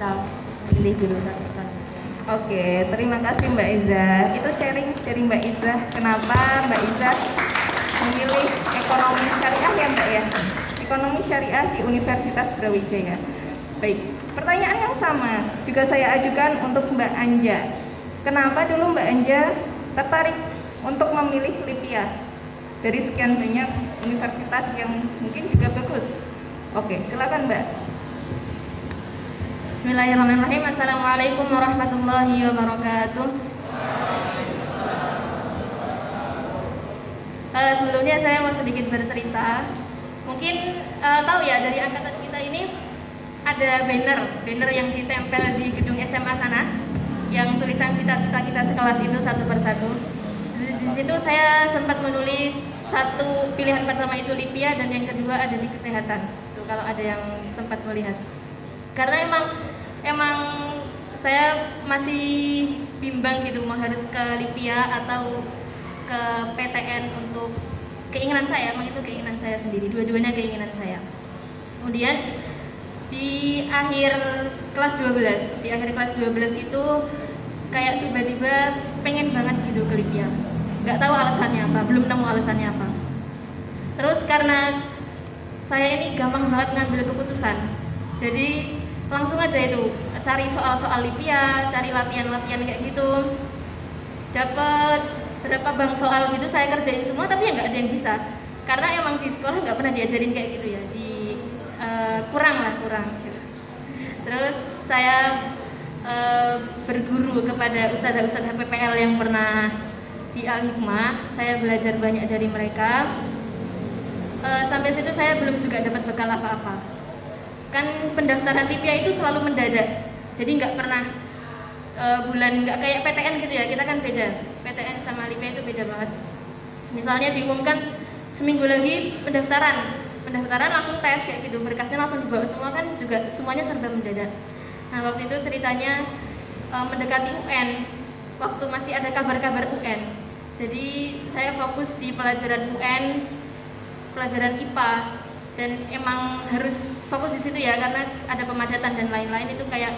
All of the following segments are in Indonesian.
bisa pilih jurusan ekonomi. Oke, terima kasih Mbak Iza. Itu sharing dari Mbak Iza. Kenapa Mbak Iza memilih ekonomi syariah ya Mbak ya? Ekonomi syariah di Universitas Brawijaya. Baik, pertanyaan yang sama juga saya ajukan untuk Mbak Anja. Kenapa dulu Mbak Anja tertarik untuk memilih LIPIA dari sekian banyak universitas yang mungkin juga bagus? Oke, silakan Mbak. Bismillahirrahmanirrahim. Assalamualaikum warahmatullahi wabarakatuh. Sebelumnya saya mau sedikit bercerita. Mungkin tahu ya, dari angkatan kita ini ada banner yang ditempel di gedung SMA sana, yang tulisan cita-cita kita sekelas itu satu persatu. Di situ saya sempat menulis satu pilihan pertama itu LIPIA dan yang kedua ada di kesehatan. Tuh kalau ada yang sempat melihat. Karena emang saya masih bimbang gitu mau harus ke LIPIA atau ke PTN untuk keinginan saya, emang itu keinginan saya sendiri, dua-duanya keinginan saya. Kemudian di akhir kelas 12 itu kayak tiba-tiba pengen banget gitu ke LIPIA. Nggak tahu alasannya apa, belum nemu alasannya apa. Terus karena saya ini gampang banget ngambil keputusan, jadi langsung aja itu cari soal-soal LIPIA, cari latihan-latihan kayak gitu. Dapat berapa bank soal gitu saya kerjain semua, tapi ya nggak ada yang bisa. Karena emang di sekolah nggak pernah diajarin kayak gitu ya, kurang. Terus saya berguru kepada ustadzah-ustadzah PPL yang pernah di Al-Hikmah. Saya belajar banyak dari mereka. Sampai situ saya belum juga dapat bekal apa-apa. Kan pendaftaran LIPIA itu selalu mendadak, jadi nggak pernah bulan, nggak kayak PTN gitu ya. Kita kan beda, PTN sama LIPIA itu beda banget. Misalnya diumumkan seminggu lagi pendaftaran langsung tes kayak gitu, berkasnya langsung dibawa semua, kan juga semuanya serba mendadak. Nah waktu itu ceritanya mendekati UN, waktu masih ada kabar-kabar UN, jadi saya fokus di pelajaran UN, pelajaran IPA, dan emang harus fokus di situ ya karena ada pemadatan dan lain-lain. Itu kayak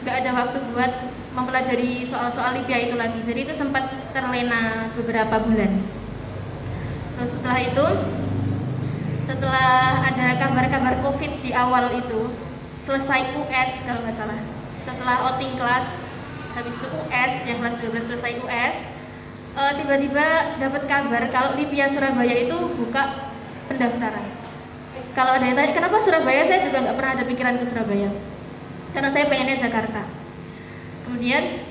nggak ada waktu buat mempelajari soal-soal LIPIA itu lagi, jadi itu sempat terlena beberapa bulan. Terus setelah ada kabar-kabar COVID di awal itu, selesai US kalau nggak salah, setelah outing kelas, habis itu US, yang kelas 12 selesai US, tiba-tiba dapat kabar kalau LIPIA Surabaya itu buka pendaftaran. Kalau ada yang tanya kenapa Surabaya, saya juga nggak pernah ada pikiran ke Surabaya, karena saya pengennya Jakarta. Kemudian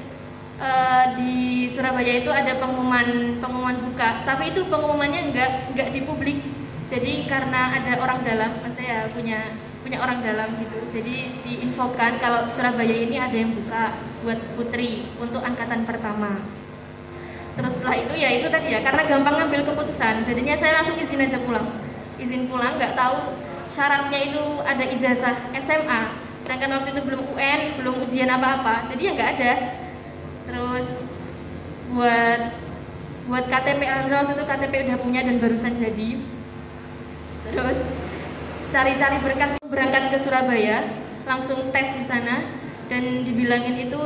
di Surabaya itu ada pengumuman buka, tapi itu pengumumannya nggak di publik. Jadi karena ada orang dalam, saya punya orang dalam gitu, jadi diinfokan kalau Surabaya ini ada yang buka buat putri untuk angkatan pertama. Terus setelah itu ya itu tadi ya, karena gampang ngambil keputusan, jadinya saya langsung izin pulang, nggak tahu syaratnya itu ada ijazah SMA, sedangkan waktu itu belum UN, belum ujian apa-apa, jadi ya nggak ada. Terus buat KTP, alhamdulillah waktu itu KTP udah punya dan barusan jadi. Terus cari-cari berkas berangkat ke Surabaya, langsung tes di sana, dan dibilangin itu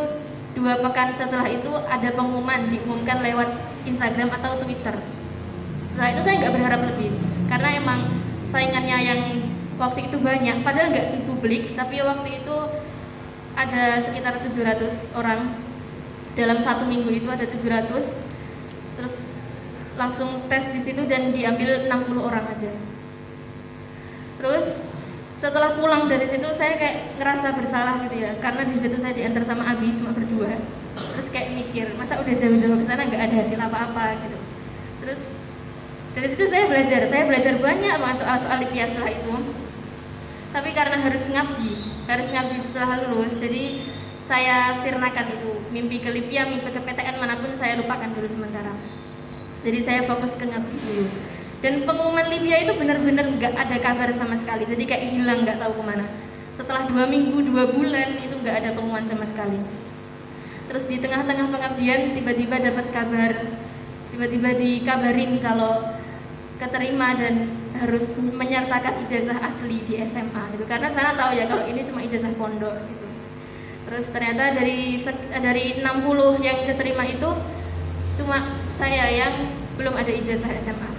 2 pekan setelah itu ada pengumuman, diumumkan lewat Instagram atau Twitter. Setelah itu saya nggak berharap lebih, karena emang saingannya yang waktu itu banyak, padahal nggak di publik, tapi waktu itu ada sekitar 700 orang, dalam 1 minggu itu ada 700, terus langsung tes di situ dan diambil 60 orang aja. Terus setelah pulang dari situ saya kayak ngerasa bersalah gitu ya, karena di situ saya diantar sama Abi cuma berdua. Terus kayak mikir, masa udah jauh-jauh ke sana nggak ada hasil apa-apa gitu. Terus dari situ saya belajar banyak banget soal LIPIA setelah itu. Tapi karena harus ngabdi setelah lulus, jadi saya sirnakan itu, mimpi ke LIPIA, mimpi ke PTN manapun saya lupakan dulu sementara. Jadi saya fokus ke ngabdi dulu. Dan pengumuman LIPIA itu benar-benar nggak ada kabar sama sekali, jadi kayak hilang, nggak tahu kemana. Setelah 2 minggu, 2 bulan itu nggak ada pengumuman sama sekali. Terus di tengah-tengah pengabdian tiba-tiba dapat kabar, tiba-tiba dikabarin kalau keterima dan harus menyertakan ijazah asli di SMA gitu. Karena sana tahu ya kalau ini cuma ijazah pondok gitu. Terus ternyata dari 60 yang keterima itu cuma saya yang belum ada ijazah SMA.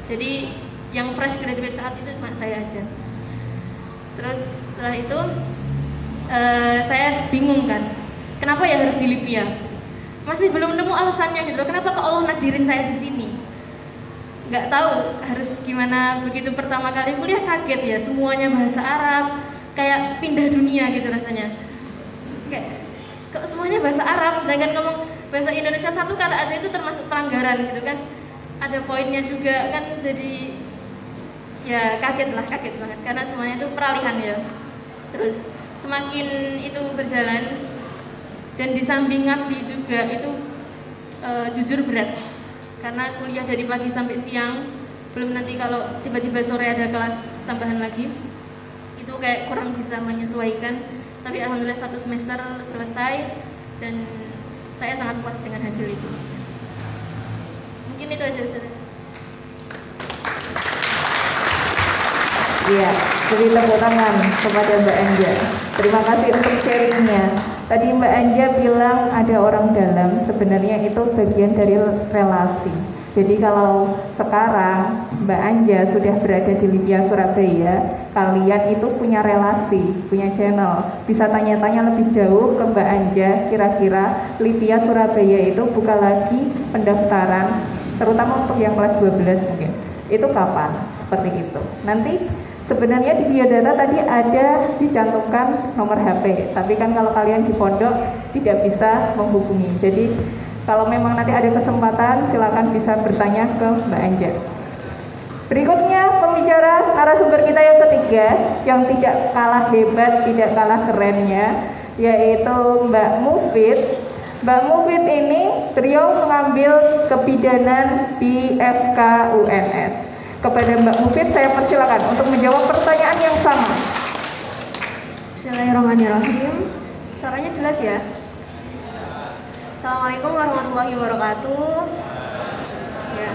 Jadi yang fresh graduate saat itu cuma saya aja. Terus setelah itu saya bingung kan, kenapa ya harus di Libya? Masih belum nemu alasannya gitu loh. Kenapa kok Allah nakdirin saya di sini? Nggak tahu harus gimana. Begitu pertama kali kuliah kaget ya, semuanya bahasa Arab, kayak pindah dunia gitu rasanya. Kayak kok semuanya bahasa Arab, sedangkan ngomong bahasa Indonesia satu kata aja itu termasuk pelanggaran gitu kan. Ada poinnya juga kan, jadi ya kaget banget karena semuanya itu peralihan ya. Terus semakin itu berjalan dan di samping ngabdi juga itu jujur berat karena kuliah dari pagi sampai siang, belum nanti kalau tiba-tiba sore ada kelas tambahan lagi, itu kayak kurang bisa menyesuaikan. Tapi alhamdulillah 1 semester selesai dan saya sangat puas dengan hasil itu. Mungkin itu aja Ustaz. Iya, beri tepuk tangan kepada Mbak Anja. Terima kasih untuk sharingnya. Tadi Mbak Anja bilang ada orang dalam, sebenarnya itu bagian dari relasi. Jadi kalau sekarang Mbak Anja sudah berada di Libya Surabaya, kalian itu punya relasi, punya channel. Bisa tanya-tanya lebih jauh ke Mbak Anja, kira-kira Libya Surabaya itu buka lagi pendaftaran, terutama untuk yang kelas 12 mungkin. Itu kapan? Seperti itu. Nanti sebenarnya di biodata tadi ada dicantumkan nomor HP, tapi kan kalau kalian di pondok tidak bisa menghubungi. Jadi kalau memang nanti ada kesempatan, silakan bisa bertanya ke Mbak Anja. Berikutnya pembicara narasumber kita yang ketiga, yang tidak kalah hebat, tidak kalah kerennya, yaitu Mbak Mufid. Mbak Mufid ini beliau mengambil kebidanan di FKUNS. Kepada Mbak Mufid saya persilakan untuk menjawab pertanyaan yang sama. Bismillahirrahmanirrahim. Suaranya jelas ya? Assalamualaikum warahmatullahi wabarakatuh. Ya.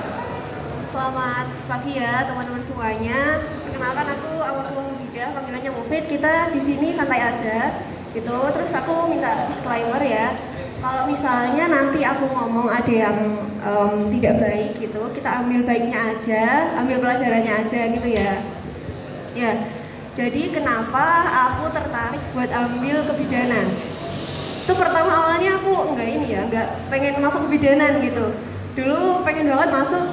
Selamat pagi ya teman-teman semuanya. Perkenalkan aku Awatullah Mubidah, panggilannya Mufid. Kita di sini santai aja gitu. Terus aku minta disclaimer ya. Kalau misalnya nanti aku ngomong ada yang tidak baik gitu, kita ambil baiknya aja, ambil pelajarannya aja gitu ya. Ya, jadi kenapa aku tertarik buat ambil kebidanan? Itu pertama awalnya aku nggak pengen masuk kebidanan gitu. Dulu pengen banget masuk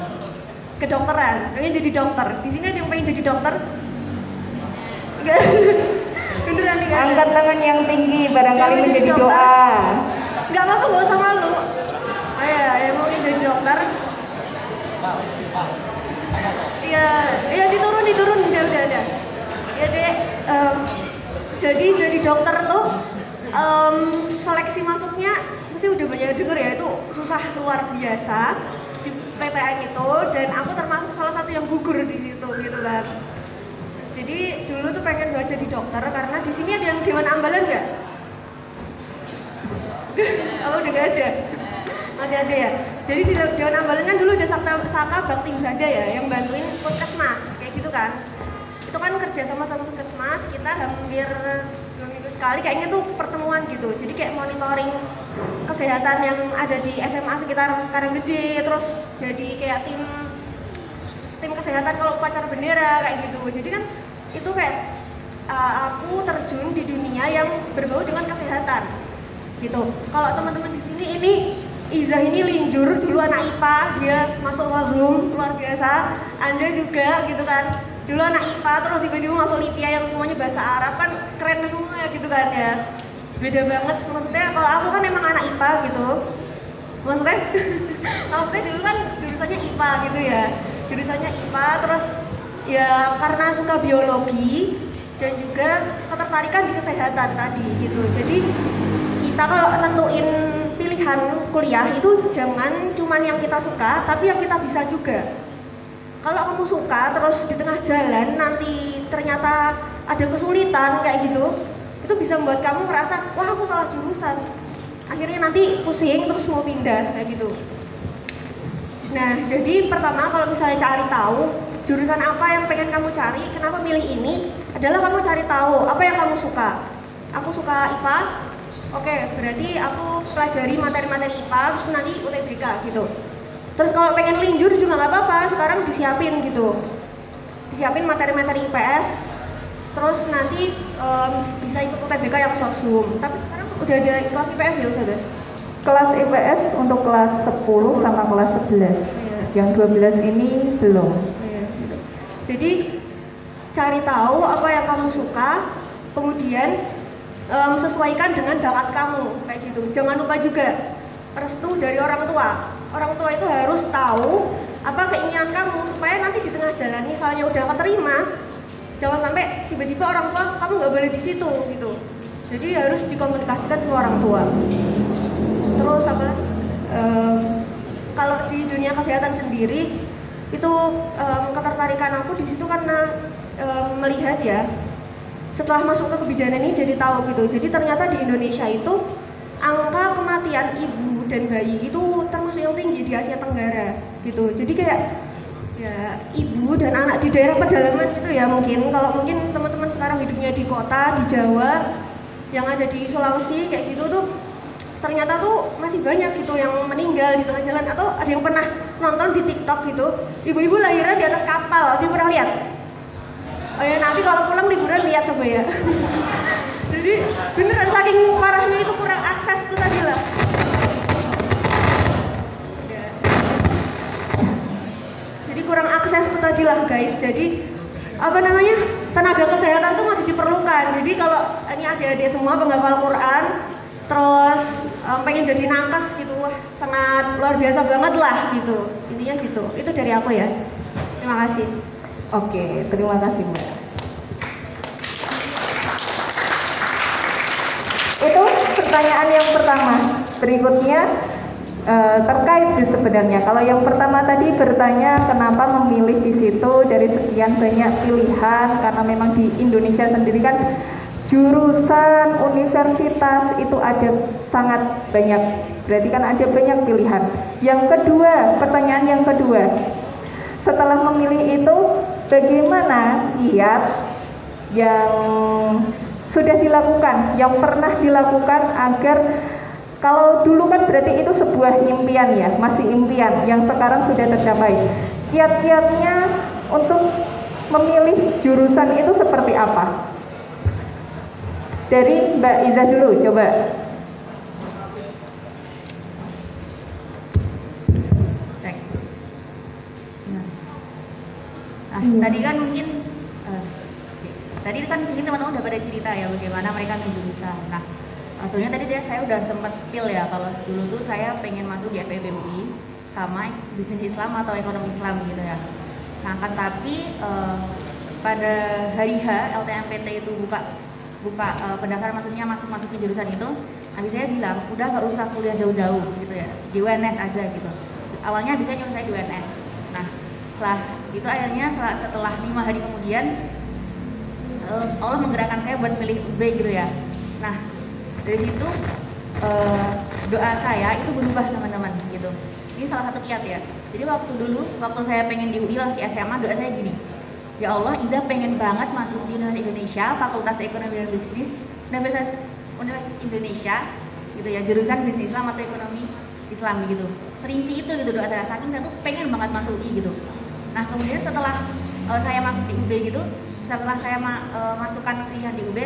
kedokteran, pengen jadi dokter. Di sini ada yang pengen jadi dokter? Enggak. Beneran nih kan? Angkat tangan yang tinggi, barangkali menjadi doa. Enggak apa-apa, gak usah malu. Yang mau jadi dokter. Iya, diturun, udah. Ya dek, jadi dokter tuh seleksi masuknya mesti udah banyak denger ya, itu susah luar biasa di PTN itu, dan aku termasuk salah satu yang gugur di situ gitu kan. Jadi dulu tuh pengen banget jadi dokter karena di sini ada yang Dewan Ambalan nggak? Oh udah gak ada, masih ada ya. Jadi di Dewan Ambalan kan dulu ada Saka Bakti Husada ya, yang bantuin puskesmas kayak gitu kan. Itu kan kerja sama puskesmas, kita hampir 2 minggu sekali kayaknya tuh pertemuan gitu. Jadi kayak monitoring kesehatan yang ada di SMA sekitar Karanggede, terus jadi kayak tim kesehatan kalau upacara bendera kayak gitu. Jadi kan itu kayak aku terjun di dunia yang berbau dengan kesehatan gitu. Kalau teman-teman di sini ini Izzah ini linjur, dulu anak IPA, dia masuk Zoom luar biasa. Anja juga gitu kan, dulu anak IPA terus tiba-tiba masuk Libya yang semuanya bahasa Arab, kan keren semua ya gitu kan ya. Beda banget, maksudnya kalau aku kan emang anak IPA gitu, maksudnya dulu kan jurusannya IPA gitu ya, jurusannya IPA, terus ya karena suka biologi dan juga ketertarikan di kesehatan tadi gitu. Jadi kita kalau nentuin pilihan kuliah itu jangan cuman yang kita suka, tapi yang kita bisa juga. Kalau kamu suka terus di tengah jalan nanti ternyata ada kesulitan kayak gitu, itu bisa membuat kamu merasa, wah aku salah jurusan. Akhirnya nanti pusing terus mau pindah kayak gitu. Nah, jadi pertama kalau misalnya cari tahu jurusan apa yang pengen kamu cari, kenapa milih ini, adalah kamu cari tahu apa yang kamu suka. aku suka IPA, oke, berarti aku pelajari materi-materi IPA, terus nanti UTBK gitu. Terus kalau pengen linjur juga nggak apa-apa, sekarang disiapin gitu, disiapin materi-materi IPS, terus nanti bisa ikut UTBK yang sosum. Tapi sekarang udah ada kelas IPS ya Ustazah? Kelas IPS untuk kelas 10 sama kelas 11. Iya. Yang 12 ini belum. Iya, gitu. Jadi cari tahu apa yang kamu suka, kemudian sesuaikan dengan bakat kamu kayak gitu. Jangan lupa juga restu dari orang tua. Orang tua itu harus tahu apa keinginan kamu supaya nanti di tengah jalan misalnya udah keterima, jangan sampai tiba-tiba orang tua kamu nggak boleh di situ gitu. Jadi harus dikomunikasikan ke orang tua. Terus apa lagi? Kalau di dunia kesehatan sendiri itu ketertarikan aku di situ karena melihat ya, setelah masuk ke kebidanan ini jadi tahu gitu. Jadi ternyata di Indonesia itu angka kematian ibu dan bayi itu termasuk yang tinggi di Asia Tenggara gitu. Jadi kayak ya ibu dan anak di daerah pedalaman gitu ya, mungkin kalau mungkin teman-teman sekarang hidupnya di kota, di Jawa, yang ada di Sulawesi kayak gitu tuh ternyata tuh masih banyak gitu yang meninggal di tengah jalan. Atau ada yang pernah nonton di TikTok gitu, ibu-ibu lahiran di atas kapal, dia pernah lihat? Oh ya, nanti kalau pulang liburan lihat coba ya. Jadi beneran saking parahnya itu kurang akses tuh tadi lah. Jadi kurang akses tuh tadi lah guys. Jadi apa namanya, tenaga kesehatan tuh masih diperlukan. Jadi kalau ini adik-adik semua penghafal Quran, terus pengen jadi nakes gitu, wah sangat luar biasa banget lah gitu. Intinya gitu. Itu dari aku ya. Terima kasih. Oke, terima kasih Mbak. Itu pertanyaan yang pertama. Berikutnya terkait sih sebenarnya. Kalau yang pertama tadi bertanya kenapa memilih di situ dari sekian banyak pilihan, karena memang di Indonesia sendiri kan jurusan universitas itu ada sangat banyak. Berarti kan ada banyak pilihan. Yang kedua, pertanyaan yang kedua. Setelah memilih itu, bagaimana kiat yang sudah dilakukan, yang pernah dilakukan agar, kalau dulu kan berarti itu sebuah impian ya, masih impian yang sekarang sudah tercapai. Kiat-kiatnya untuk memilih jurusan itu seperti apa? Dari Mbak Iza dulu, coba. Cek. Tadi kan mungkin tadi kan mungkin teman-teman udah pada cerita ya bagaimana mereka milih jurusan. Nah, sebenarnya tadi saya udah sempat spill ya kalau dulu tuh saya pengen masuk di FEB UI sama bisnis Islam atau ekonomi Islam gitu ya. Nah, kan tapi pada hari H LTMPT itu buka pendaftaran, maksudnya masuk ke jurusan itu, habis saya bilang udah nggak usah kuliah jauh-jauh gitu ya, di UNS aja gitu. Awalnya bisa nyuruh saya di UNS. Nah, setelah itu akhirnya setelah 5 hari kemudian Allah menggerakkan saya buat milih UB gitu ya. Nah, dari situ doa saya itu berubah teman-teman gitu. Ini salah satu kiat ya. Jadi waktu saya pengen di UI masih SMA, doa saya gini, ya Allah, Iza pengen banget masuk di Universitas Indonesia, Fakultas Ekonomi dan Bisnis, Universitas Indonesia gitu ya, jurusan bisnis Islam atau ekonomi Islam gitu. Serinci itu gitu doa saya, saking saya tuh pengen banget masuk UI gitu. Nah, kemudian setelah saya masuk di UB gitu, setelah saya masukkan pilihan di UB,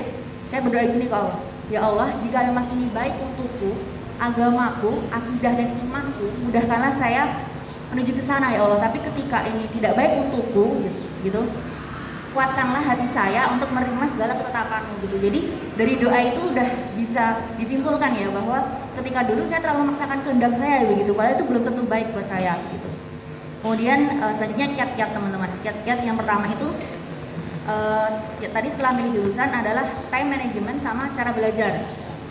saya berdoa gini ke Allah, ya Allah, jika memang ini baik untukku, agamaku, akidah dan imanku, mudahkanlah saya menuju ke sana ya Allah. Tapi ketika ini tidak baik untukku gitu, kuatkanlah hati saya untuk menerima segala ketetapanmu gitu. Jadi dari doa itu udah bisa disimpulkan ya bahwa ketika dulu saya terlalu memaksakan kehendak saya begitu, padahal itu belum tentu baik buat saya gitu. Kemudian selanjutnya kiat-kiat teman-teman. Kiat-kiat yang pertama itu ya, tadi setelah milih jurusan adalah time management sama cara belajar.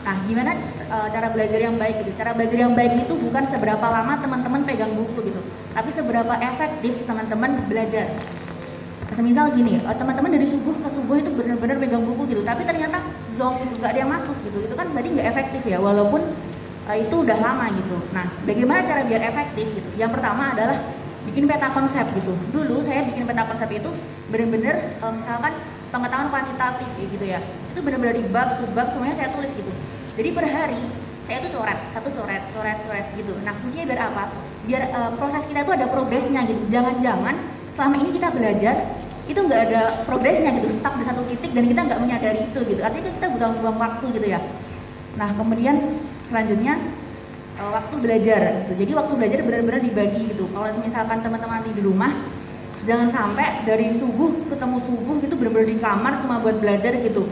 Nah, gimana cara belajar yang baik gitu? Cara belajar yang baik itu bukan seberapa lama teman-teman pegang buku gitu, tapi seberapa efektif teman-teman belajar. Semisal gini, teman-teman dari subuh ke subuh itu benar-benar pegang buku gitu, tapi ternyata zonk gitu, nggak ada yang masuk gitu, itu kan berarti nggak efektif ya, walaupun itu udah lama gitu. Nah, bagaimana cara biar efektif gitu? Yang pertama adalah bikin peta konsep gitu. Dulu saya bikin peta konsep itu benar-benar misalkan pengetahuan kuantitatif gitu ya. itu benar-benar di bab, subbab semuanya saya tulis gitu. Jadi per hari saya tuh coret gitu. Nah fungsinya biar apa? Biar proses kita tuh ada progresnya gitu. Jangan-jangan selama ini kita belajar itu nggak ada progresnya gitu, stuck di satu titik dan kita nggak menyadari itu gitu. Artinya kita buang waktu gitu ya. Nah kemudian selanjutnya waktu belajar gitu. Jadi waktu belajar benar-benar dibagi gitu. Kalau misalkan teman-teman di rumah, jangan sampai dari subuh ketemu subuh gitu benar-benar di kamar cuma buat belajar gitu.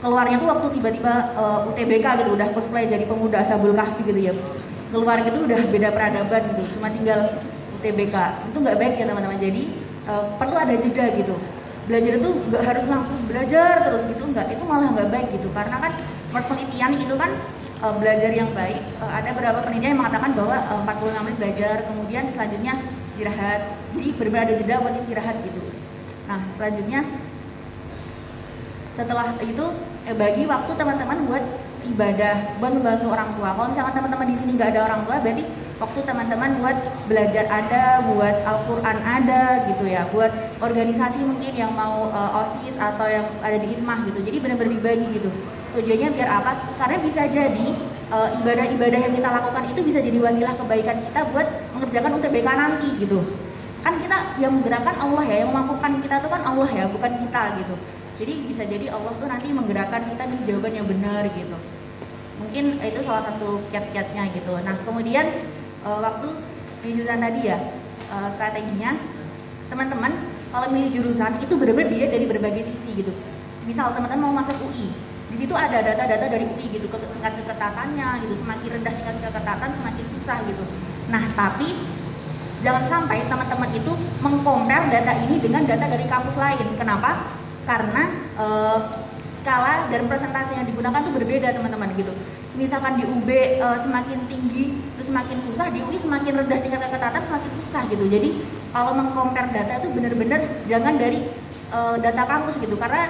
Keluarnya tuh waktu tiba-tiba UTBK gitu, udah cosplay jadi pemuda Ashabul Kahfi gitu ya. Keluar gitu udah beda peradaban gitu, cuma tinggal UTBK. Itu nggak baik ya teman-teman. Jadi perlu ada jeda gitu. Belajar itu nggak harus langsung belajar terus gitu, nggak. Itu malah nggak baik gitu. Karena kan menurut penelitian itu kan belajar yang baik, ada beberapa penelitian yang mengatakan bahwa 45 menit belajar, kemudian selanjutnya istirahat. Jadi benar-benar ada jeda buat istirahat gitu. Nah selanjutnya setelah itu bagi waktu teman-teman buat ibadah, buat membantu orang tua. Kalau misalkan teman-teman di sini nggak ada orang tua, berarti waktu teman-teman buat belajar ada, buat Al-Quran ada gitu ya, buat organisasi mungkin yang mau OSIS atau yang ada di ITMAH gitu. Jadi benar-benar dibagi gitu. Tujuannya biar apa? Karena bisa jadi ibadah-ibadah yang kita lakukan itu bisa jadi wasilah kebaikan kita buat mengerjakan UTBK nanti gitu. Kan kita yang menggerakkan Allah ya, yang memampukan kita itu kan Allah ya, bukan kita gitu. Jadi bisa jadi Allah tuh nanti menggerakkan kita nih jawaban yang benar gitu. Mungkin itu salah satu kiat-kiatnya gitu. Nah kemudian waktu milih jurusan tadi ya, strateginya teman-teman kalau milih jurusan itu benar-benar dilihat dari berbagai sisi gitu. Misal teman-teman mau masuk UI, di situ ada data-data dari UI gitu, tingkat keketatannya gitu. Semakin rendah tingkat keketatan semakin susah gitu. Nah tapi jangan sampai teman-teman itu mengkompar data ini dengan data dari kampus lain. Kenapa? Karena skala dan presentasi yang digunakan tuh berbeda teman-teman gitu. Misalkan di UB semakin tinggi itu semakin susah, di UI semakin rendah tingkat keketatan semakin susah gitu. Jadi kalau mengkompar data itu benar-benar jangan dari data kampus gitu. Karena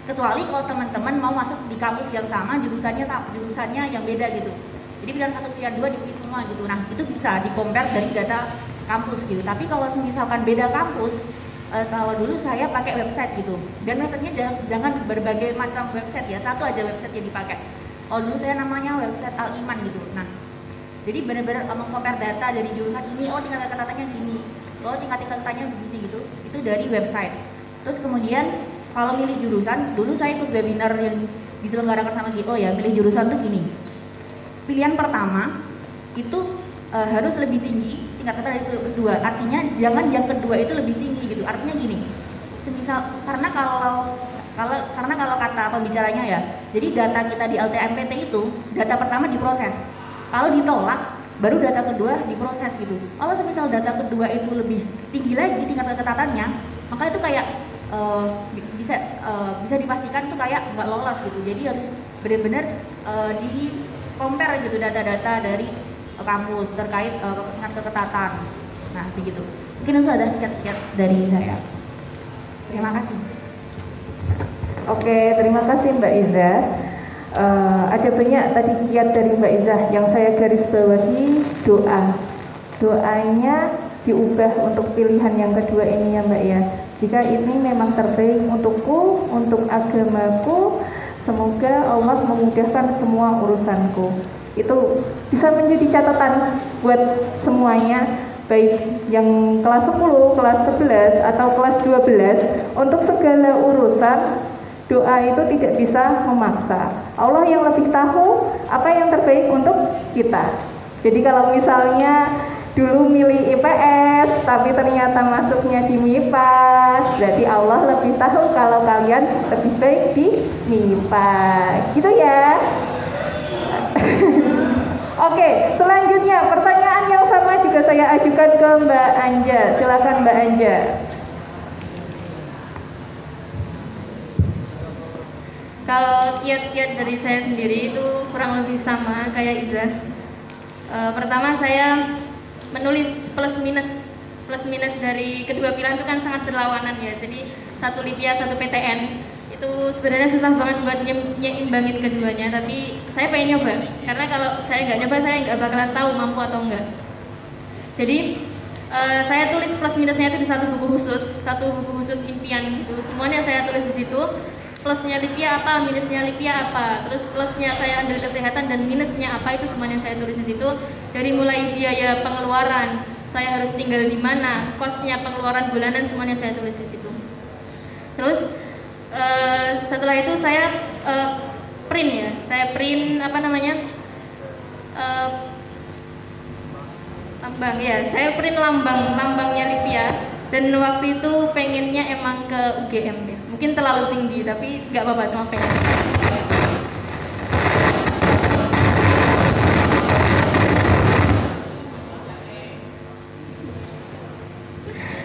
kecuali kalau teman-teman mau masuk di kampus yang sama jurusannya yang beda gitu. Jadi pilihan 1 pilihan 2 di UI semua gitu. Nah itu bisa dikompar dari data kampus gitu. Tapi kalau misalkan beda kampus, kalau dulu saya pakai website gitu, dan websitenya jangan berbagai macam website ya, satu aja website yang dipakai. Kalau dulu saya namanya website Al-Iman gitu. Nah, jadi benar-benar mengcompare data dari jurusan ini, oh tingkat keketatannya gini, oh tingkat keketatannya begini gitu, itu dari website. Terus kemudian kalau milih jurusan, dulu saya ikut webinar yang diselenggarakan sama GO ya, milih jurusan tuh gini. Pilihan pertama itu harus lebih tinggi tingkat keketaatan dari kedua. Artinya jangan yang kedua itu lebih tinggi gitu. Artinya gini, semisal karena kalau kata pembicaranya ya, jadi data kita di LTMPT itu data pertama diproses. Kalau ditolak, baru data kedua diproses gitu. Kalau semisal data kedua itu lebih tinggi lagi tingkat keketatannya, maka itu kayak bisa dipastikan itu kayak nggak lolos gitu. Jadi harus benar-benar di compare gitu data-data dari kampus terkait tingkat keketatan. Nah begitu. Mungkin itu ada kiat-kiat dari saya. Terima kasih. Oke, terima kasih Mbak Iza. Ada banyak tadi kiat dari Mbak Iza yang saya garis bawahi doa. Doanya diubah untuk pilihan yang kedua ini ya Mbak ya. Jika ini memang terbaik untukku, untuk agamaku, semoga Allah memudahkan semua urusanku. Itu bisa menjadi catatan buat semuanya, baik yang kelas 10, kelas 11, atau kelas 12. Untuk segala urusan, doa itu tidak bisa memaksa. Allah yang lebih tahu apa yang terbaik untuk kita. Jadi kalau misalnya dulu milih IPS tapi ternyata masuknya di MIPA, berarti Allah lebih tahu kalau kalian lebih baik di MIPA. Gitu ya. Oke, selanjutnya pertanyaan yang sama juga saya ajukan ke Mbak Anja. Silakan Mbak Anja. Kalau kiat-kiat dari saya sendiri itu kurang lebih sama kayak Iza. Pertama saya menulis plus minus dari kedua pilihan itu kan sangat berlawanan ya. Jadi satu LIPIA, satu PTN. Itu sebenarnya susah banget buat nyimbangin keduanya, tapi saya pengen nyoba karena kalau saya nggak nyoba saya nggak bakalan tahu mampu atau enggak. Jadi saya tulis plus minusnya itu di satu buku khusus impian gitu, semuanya saya tulis di situ. plusnya Lipia apa, minusnya Lipia apa, terus plusnya saya ambil kesehatan dan minusnya apa, itu semuanya saya tulis di situ. Dari mulai biaya pengeluaran, saya harus tinggal di mana, kosnya pengeluaran bulanan, semuanya saya tulis di situ. Terus setelah itu saya print ya, saya print apa namanya lambang ya, saya print lambangnya Lipia. Dan waktu itu pengennya emang ke UGM ya, mungkin terlalu tinggi tapi nggak apa-apa, cuma pengen.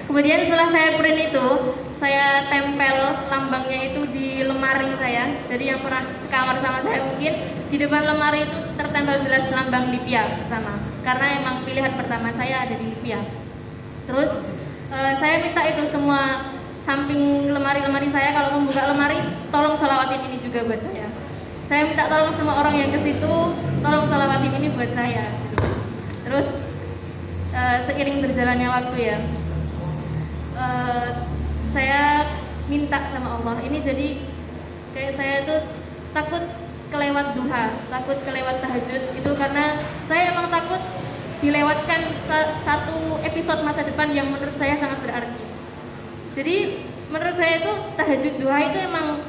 Kemudian setelah saya print itu, saya tempel lambangnya itu di lemari saya. Jadi yang pernah sekamar sama saya mungkin di depan lemari itu tertempel jelas lambang Lipia pertama, karena emang pilihan pertama saya ada di Lipia. Terus saya minta itu semua samping lemari-lemari saya, kalau membuka lemari tolong salawatin ini juga buat saya. Saya minta tolong semua orang yang ke situ tolong salawatin ini buat saya. Terus seiring berjalannya waktu ya, saya minta sama Allah ini, jadi kayak saya tuh takut kelewat duha, takut kelewat tahajud itu, karena saya emang takut dilewatkan satu episode masa depan yang menurut saya sangat berarti. Jadi menurut saya itu tahajud duha itu emang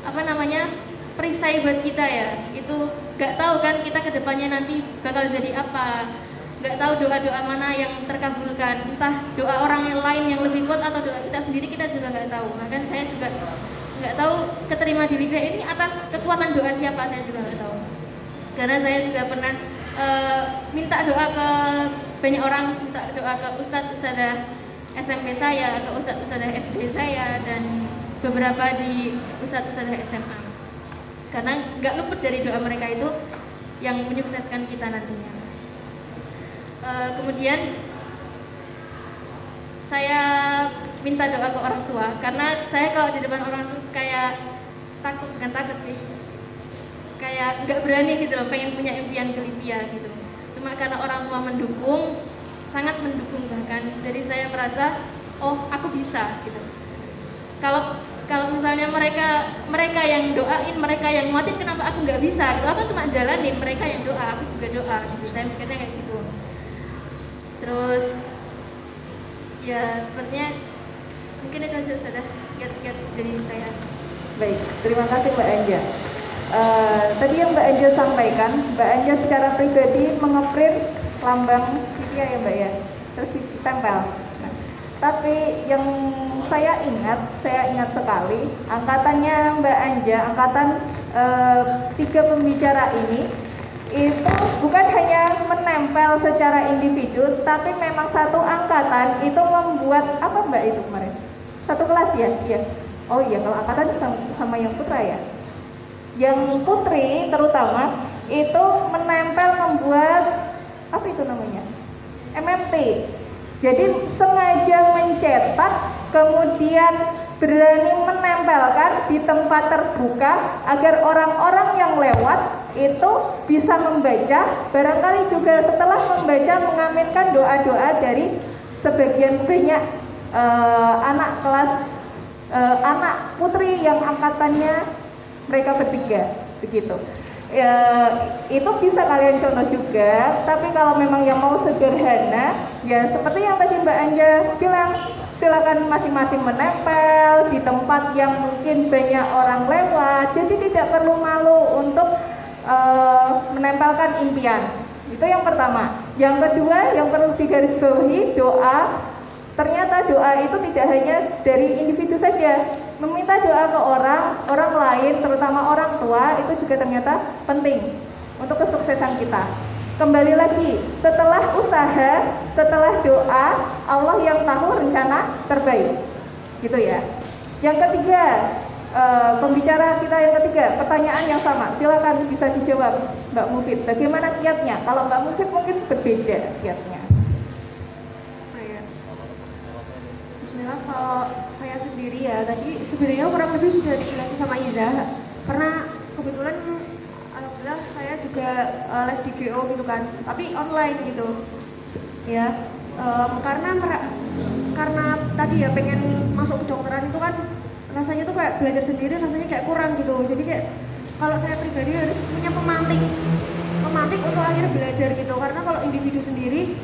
apa namanya perisai buat kita ya. Itu gak tahu kan kita kedepannya nanti bakal jadi apa, gak tahu doa-doa mana yang terkabulkan, entah doa orang yang lain yang lebih kuat atau doa kita sendiri, kita juga gak tahu. Bahkan saya juga gak tahu keterima di Lipia ini atas kekuatan doa siapa, saya juga gak tahu. Karena saya juga pernah minta doa ke banyak orang, minta doa ke ustadz-ustadzah SMP saya, ke ustadz-ustadzah SD saya, dan beberapa di ustadz-ustadzah SMA. Karena nggak luput dari doa mereka itu yang menyukseskan kita nantinya. Kemudian saya minta doa ke orang tua, karena saya kalau di depan orang tuh kayak takut, bukan takut sih, kayak nggak berani gitu loh, pengen punya impian ke Lipia gitu. Cuma karena orang tua mendukung, sangat mendukung bahkan, jadi saya merasa oh aku bisa gitu. Kalau misalnya mereka yang doain, mereka yang nguatin, kenapa aku nggak bisa gitu? Aku cuma jalanin, mereka yang doa, aku juga doa gitu. Saya mikirnya kayak gitu. Terus ya sepertinya mungkin itu aja sudah kiat-kiat dari saya. Baik, terima kasih Mbak Anja. Tadi yang Mbak Anja sampaikan, Mbak Anja secara pribadi mengeprint lambang Lipia ya Mbak ya, terus ditempel. Nah, tapi yang saya ingat sekali, angkatannya Mbak Anja, angkatan 3 pembicara ini, itu bukan hanya menempel secara individu, tapi memang satu angkatan itu membuat apa Mbak itu kemarin? Satu kelas ya? Iya. Oh iya, kalau angkatan sama yang putra ya. Yang putri terutama itu menempel, membuat apa itu namanya? MMT. Jadi sengaja mencetak, kemudian berani menempelkan di tempat terbuka agar orang-orang yang lewat itu bisa membaca, barangkali juga setelah membaca mengaminkan doa-doa dari sebagian banyak anak kelas anak putri yang angkatannya mereka bertiga begitu. Itu bisa kalian contoh juga, tapi kalau memang yang mau sederhana ya seperti yang tadi Mbak Anja bilang, silakan masing-masing menempel di tempat yang mungkin banyak orang lewat, jadi tidak perlu malu untuk menempelkan impian. Itu yang pertama. Yang kedua yang perlu digarisbawahi, doa. Ternyata doa itu tidak hanya dari individu saja. Meminta doa ke orang lain, terutama orang tua, itu juga ternyata penting untuk kesuksesan kita. Kembali lagi, setelah usaha, setelah doa, Allah yang tahu rencana terbaik. Gitu ya. Yang ketiga, pembicara kita yang ketiga, pertanyaan yang sama. Silakan bisa dijawab Mbak Mufid. Bagaimana kiatnya? Kalau Mbak Mufid mungkin berbeda kiatnya. Bismillah, kalau saya sendiri ya, tadi sebenarnya kurang lebih sudah dijelasin sama Iza. Karena kebetulan alhamdulillah saya juga les di GO gitu kan, tapi online gitu ya. Karena tadi ya pengen masuk kedokteran itu kan rasanya tuh kayak belajar sendiri rasanya kayak kurang gitu. Jadi kayak kalau saya pribadi harus punya pemantik untuk akhirnya belajar gitu, karena kalau individu sendiri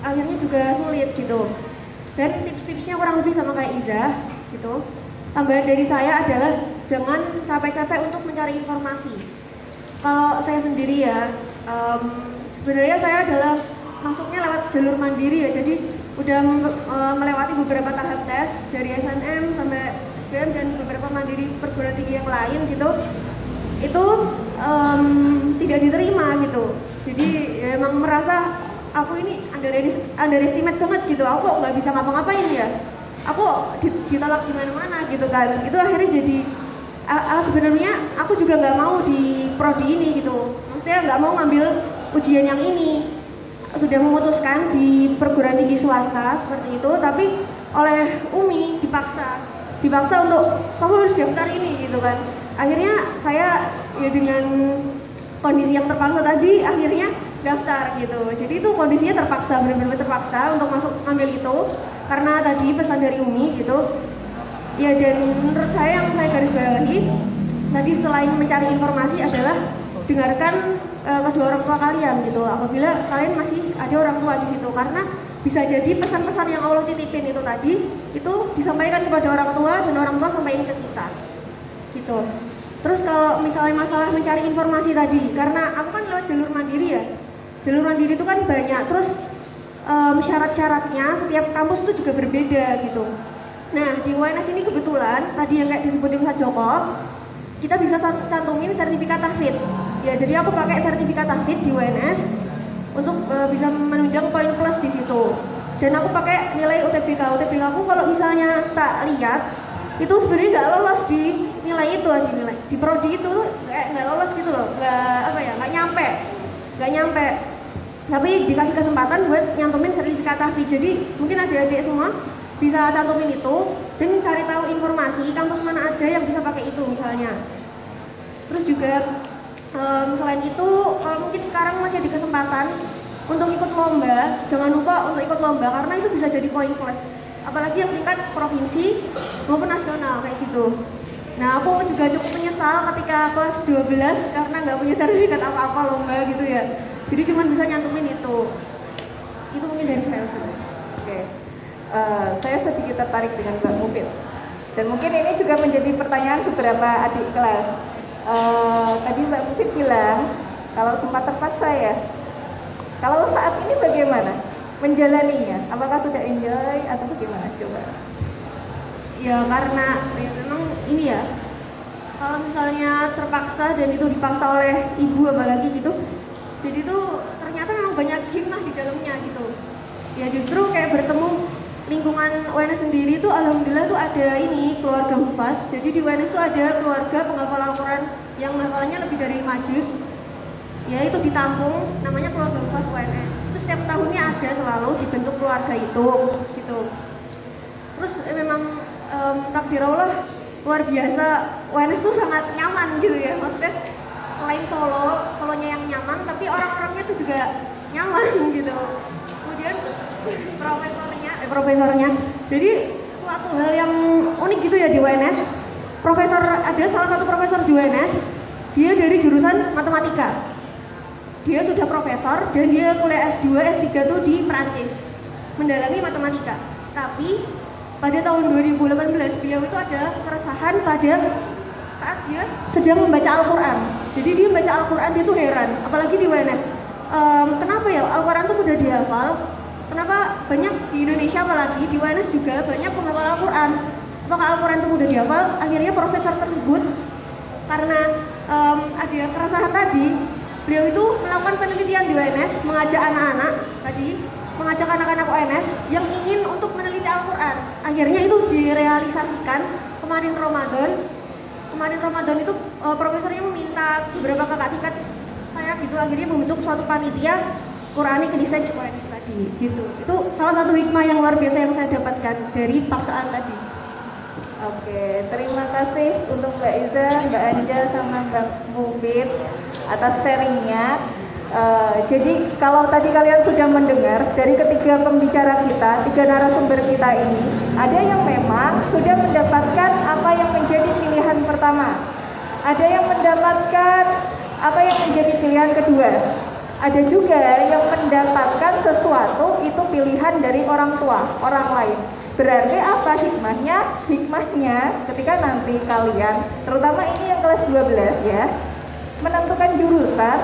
akhirnya juga sulit gitu. Dan tips-tipsnya kurang lebih sama kayak Iza gitu. Tambahan dari saya adalah jangan capek-capek untuk mencari informasi. Kalau saya sendiri ya, sebenarnya saya adalah masuknya lewat jalur mandiri ya, jadi udah melewati beberapa tahap tes dari SNM sampai SBM dan beberapa mandiri perguruan tinggi yang lain gitu. Itu tidak diterima gitu. Jadi ya, emang merasa aku ini underestimate banget gitu. Aku kok nggak bisa ngapa-ngapain ya. Aku ditolak di mana-mana gitu kan. Itu akhirnya jadi sebenarnya aku juga nggak mau di prodi ini gitu. Maksudnya nggak mau ngambil ujian yang ini. Sudah memutuskan di perguruan tinggi swasta seperti itu, tapi oleh UMI dipaksa untuk kamu harus daftar ini gitu kan. Akhirnya saya ya dengan kondisi yang terpaksa tadi akhirnya daftar gitu. Jadi itu kondisinya terpaksa, benar-benar terpaksa untuk masuk ngambil itu karena tadi pesan dari UMI gitu. Ya, dan menurut saya yang saya garis bawahi tadi selain mencari informasi adalah dengarkan kedua orang tua kalian gitu. Apabila kalian masih ada orang tua di situ, karena bisa jadi pesan-pesan yang Allah titipin itu tadi itu disampaikan kepada orang tua dan orang tua sampaikan ke kita gitu. Terus kalau misalnya masalah mencari informasi tadi, karena aku kan lewat jalur mandiri ya, jalur mandiri itu kan banyak, terus syarat-syaratnya setiap kampus itu juga berbeda gitu. Nah di UNS ini kebetulan tadi yang kayak disebutin Ustaz Joko, kita bisa cantumin sertifikat tahfidz ya, jadi aku pakai sertifikat tahfidz di UNS untuk bisa menunjang poin plus di situ. Dan aku pakai nilai UTBK aku kalau misalnya tak lihat itu sebenarnya nggak lolos di nilai itu, di prodi itu nggak lolos gitu loh, nggak nyampe. Tapi dikasih kesempatan buat nyantumin sertifikat tahfidz. Jadi mungkin adik-adik semua bisa cantumin itu dan cari tahu informasi kampus mana aja yang bisa pakai itu misalnya. Terus juga selain itu kalau mungkin sekarang masih ada kesempatan untuk ikut lomba, jangan lupa untuk ikut lomba karena itu bisa jadi poin plus, apalagi yang tingkat provinsi maupun nasional kayak gitu. Nah aku juga cukup menyesal ketika kelas 12 karena nggak punya sertifikat apa-apa lomba gitu ya, jadi cuma bisa nyantumin itu mungkin dari saya sudah. Oke. Saya sedikit tertarik dengan Mbak Mufid, dan mungkin ini juga menjadi pertanyaan beberapa adik kelas. Tadi Mbak Mufid bilang kalau sempat terpaksa ya. Kalau saat ini bagaimana menjalaninya? Apakah sudah enjoy atau bagaimana? Coba. Ya karena ya memang ini ya, kalau misalnya terpaksa dan itu dipaksa oleh ibu apalagi gitu, jadi tuh ternyata memang banyak hikmah di dalamnya gitu. Ya justru kayak bertemu lingkungan UNS sendiri tuh alhamdulillah tuh ada ini keluarga Hufaz. Jadi di UNS tuh ada keluarga penghafal Al-Quran yang hafalannya lebih dari 5 juz. Ya itu ditampung, namanya keluarga Hufaz UNS. Terus setiap tahunnya ada selalu dibentuk keluarga itu gitu. Terus memang takdir Allah luar biasa, UNS tuh sangat nyaman gitu ya. Maksudnya selain solonya yang nyaman, tapi orang-orangnya tuh juga nyaman gitu. Kemudian profesornya. Jadi suatu hal yang unik gitu ya di UNS. Ada salah satu profesor di UNS, dia dari jurusan matematika. Dia sudah profesor dan dia kuliah S2, S3 tuh di Perancis, mendalami matematika. Tapi pada tahun 2018 beliau itu ada keresahan pada saat dia sedang membaca Al-Quran. Jadi dia membaca Al-Quran, dia tuh heran, apalagi di UNS. Kenapa ya Al-Quran tuh mudah dihafal? Kenapa banyak di Indonesia apalagi di UNS juga banyak penghafal Al-Quran? Apakah Al-Quran itu mudah dihafal? Akhirnya profesor tersebut karena ada keresahan tadi, beliau itu melakukan penelitian di UNS, mengajak anak-anak UNS yang ingin untuk meneliti Al-Quran. Akhirnya itu direalisasikan kemarin Ramadan itu profesornya meminta beberapa kakak tingkat saya gitu, akhirnya membentuk suatu panitia Quranic Research UNS tadi gitu. Itu salah satu hikmah yang luar biasa yang saya dapatkan dari paksaan tadi. Oke, terima kasih untuk Mbak Iza, Mbak Anja, sama Mbak Mufid atas sharingnya. Jadi kalau tadi kalian sudah mendengar dari ketiga pembicara kita, tiga narasumber kita ini, ada yang memang sudah mendapatkan apa yang menjadi pilihan pertama, ada yang mendapatkan apa yang menjadi pilihan kedua, ada juga yang mendapatkan sesuatu itu pilihan dari orang tua, orang lain. Berarti apa hikmahnya? Hikmahnya ketika nanti kalian, terutama ini yang kelas 12 ya, menentukan jurusan,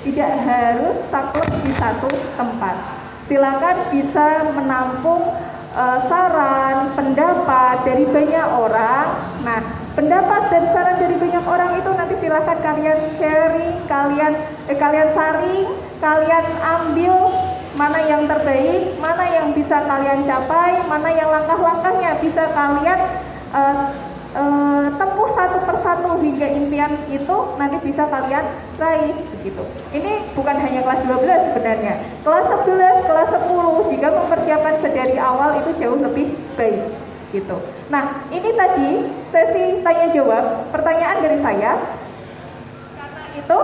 tidak harus saklek di satu tempat. Silakan bisa menampung saran, pendapat dari banyak orang. Nah, pendapat dan saran dari banyak orang itu nanti silakan kalian sharing, kalian saring, kalian ambil mana yang terbaik, mana yang bisa kalian capai, mana yang langkah-langkahnya bisa kalian tempuh satu persatu hingga impian itu nanti bisa kalian raih begitu. Ini bukan hanya kelas 12 sebenarnya, kelas 11, kelas 10 jika mempersiapkan sedari awal itu jauh lebih baik gitu. Nah, ini tadi sesi tanya jawab, pertanyaan dari saya. Karena itu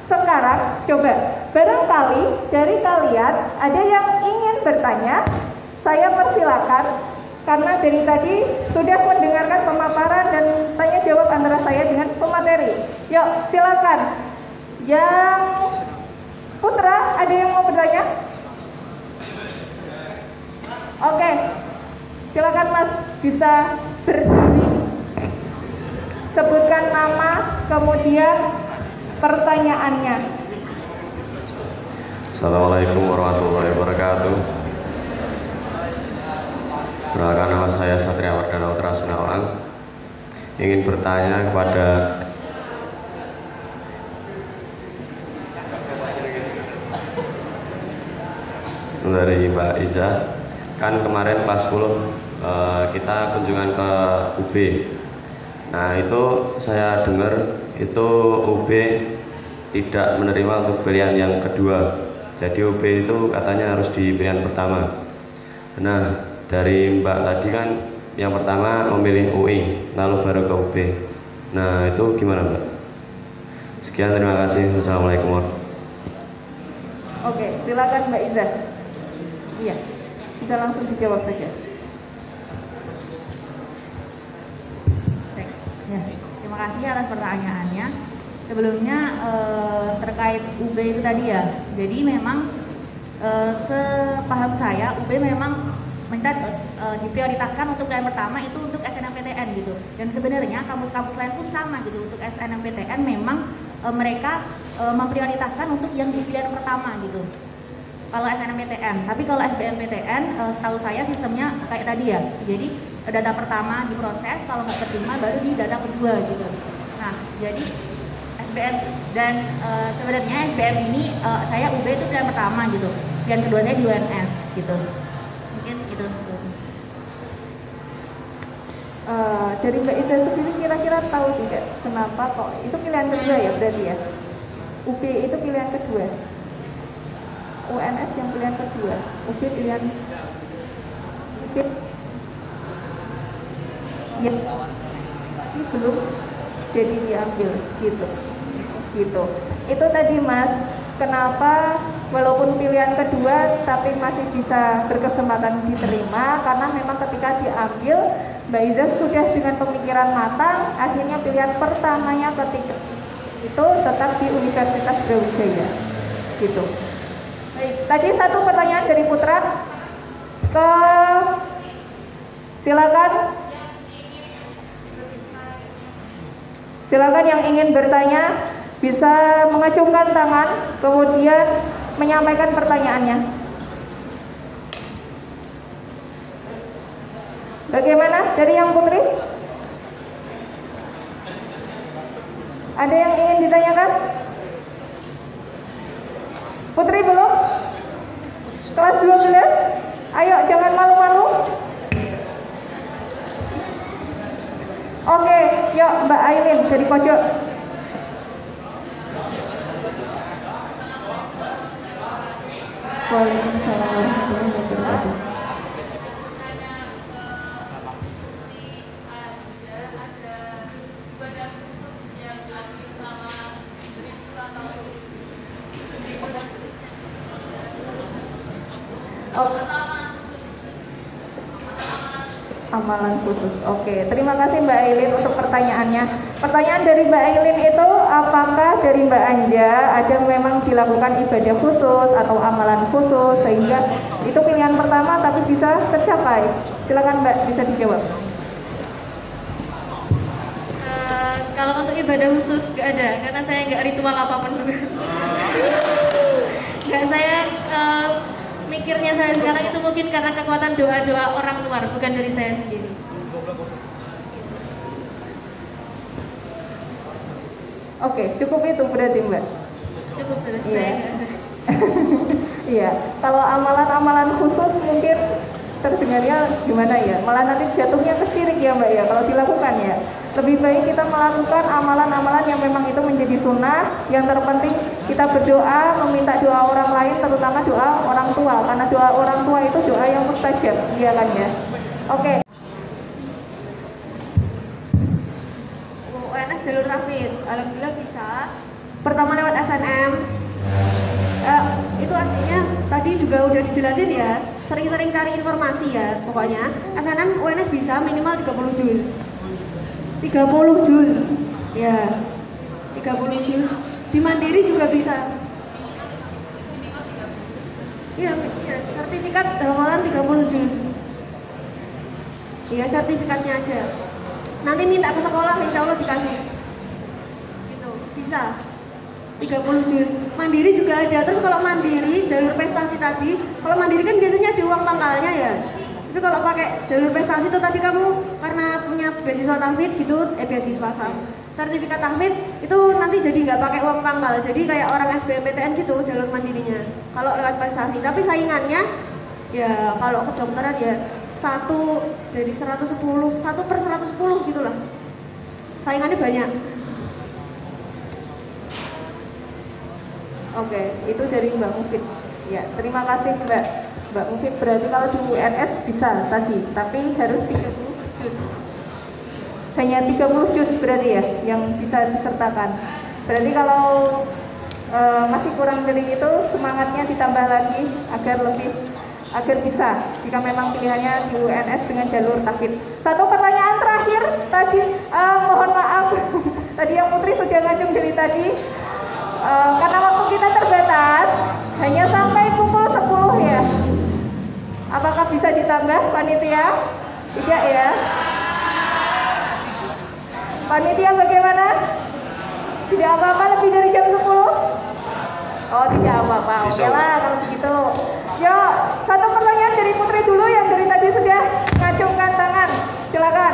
sekarang coba barangkali dari kalian ada yang ingin bertanya, saya persilakan. Karena dari tadi sudah mendengarkan pemaparan dan tanya jawab antara saya dengan pemateri. Yuk, silakan. Yang Putra, ada yang mau bertanya? Oke, silakan Mas, bisa berdiri. Sebutkan nama, kemudian pertanyaannya. Assalamualaikum warahmatullahi wabarakatuh. Perkenalkan, nama saya Satria Wardana Putra Sunawan. Ingin bertanya kepada dari Mbak Iza. Kan kemarin kelas 10 kita kunjungan ke UB. Nah, itu saya dengar itu UB tidak menerima untuk pilihan yang kedua. Jadi UB itu katanya harus di pilihan pertama. Nah, dari Mbak tadi kan yang pertama memilih UI, lalu baru ke UB. Nah, itu gimana Mbak? Sekian, terima kasih. Wassalamualaikum warahmatullahi. Oke, silakan Mbak Iza. Iya, sudah langsung dijawab saja. Ya, terima kasih atas pertanyaannya. Sebelumnya terkait UB itu tadi ya, jadi memang sepaham saya UB memang minta diprioritaskan untuk pilihan pertama itu untuk SNMPTN gitu. Dan sebenarnya kampus-kampus lain pun sama gitu, untuk SNMPTN memang mereka memprioritaskan untuk yang di pilihan pertama gitu. Kalau SNMPTN, tapi kalau SBMPTN setahu saya sistemnya kayak tadi ya. Jadi data pertama diproses, kalau nggak keterima baru di data kedua gitu. Nah, jadi SBM dan sebenarnya SBM ini saya UB itu pilihan pertama gitu. Pilihan kedua saya di UNS gitu. Mungkin gitu. Dari Mbak Iza sendiri kira-kira tahu tidak kenapa kok itu pilihan kedua ya berarti ya? UB itu pilihan kedua, UNS yang pilihan kedua, UB pilihan UB ya ini belum jadi diambil gitu. Itu tadi Mas, kenapa walaupun pilihan kedua tapi masih bisa berkesempatan diterima karena memang ketika diambil Mbak Iza sudah dengan pemikiran matang, akhirnya pilihan pertamanya ketika itu tetap di Universitas Brawijaya gitu. Baik, tadi satu pertanyaan dari Putra ke silakan yang ingin bertanya bisa mengacungkan tangan kemudian menyampaikan pertanyaannya. Bagaimana dari yang Putri? Ada yang ingin ditanyakan? Putri belum? Kelas 12? Ayo jangan malu-malu. Oke, yuk Mbak Aileen dari pojok. Waalaikumsalam warahmatullahi wabarakatuh. Oh. Amalan khusus. Oke, terima kasih Mbak Ailin untuk pertanyaannya. Pertanyaan dari Mbak Ailin itu, apakah dari Mbak Anja ada memang dilakukan ibadah khusus atau amalan khusus sehingga itu pilihan pertama tapi bisa tercapai? Silakan Mbak, bisa dijawab. Kalau untuk ibadah khusus nggak ada, karena saya nggak ritual apapun juga. Nggak, saya mikirnya saya sekarang itu mungkin karena kekuatan doa-doa orang luar, bukan dari saya sendiri. Oke, cukup itu berarti Mbak. Cukup sudah, Iya. saya nggak ada. Iya, kalau amalan-amalan khusus mungkin terdengarnya gimana ya? Malah nanti jatuhnya ke syirik ya Mbak ya, kalau dilakukan ya. Lebih baik kita melakukan amalan-amalan yang memang itu menjadi sunnah. Yang terpenting kita berdoa, meminta doa orang lain, terutama doa orang tua, karena doa orang tua itu doa yang mustajab, iya kan ya? Oke. UNS jalur tahfidz, alhamdulillah bisa. Pertama lewat SNM. Itu artinya tadi juga udah dijelasin ya, sering-sering cari informasi ya. Pokoknya SNM UNS bisa minimal 30 juz. 30 juz. Ya. 30 juz. Di Mandiri juga bisa. Iya, sertifikat hafalan 30 juz. Iya, sertifikatnya aja. Nanti minta ke sekolah, insya Allah dikasih. Gitu, bisa. 30 juz. Mandiri juga ada. Terus kalau mandiri jalur prestasi tadi, kalau mandiri kan biasanya ada uang pangkalnya ya. Itu kalau pakai jalur prestasi itu tadi kamu karena punya beasiswa tahfidz gitu, beasiswa sertifikat tahfidz itu nanti jadi nggak pakai uang pangkal, jadi kayak orang SBMPTN gitu jalur mandirinya. Kalau lewat prestasi, tapi saingannya ya kalau kedokteran ya 1 dari 110, 1 per 110 gitulah. Saingannya banyak. Oke, itu dari Mbak Mufid. Ya, terima kasih Mbak Mufid. Berarti kalau di UNS bisa tadi, tapi harus 30 juz. Hanya 30 juz berarti ya yang bisa disertakan. Berarti kalau masih kurang dari itu, semangatnya ditambah lagi agar bisa jika memang pilihannya di UNS dengan jalur tahfidz. Satu pertanyaan terakhir tadi, mohon maaf tadi yang Putri sudah ngacung dari tadi. Karena waktu kita terbatas, hanya sampai pukul 10 ya. Apakah bisa ditambah panitia? Tidak ya. Panitia bagaimana? Tidak apa-apa lebih dari jam 10? Oh tidak apa-apa, oke lah kalau begitu. Ya, satu pertanyaan dari Putri dulu yang dari tadi sudah ngacungkan tangan. Silakan.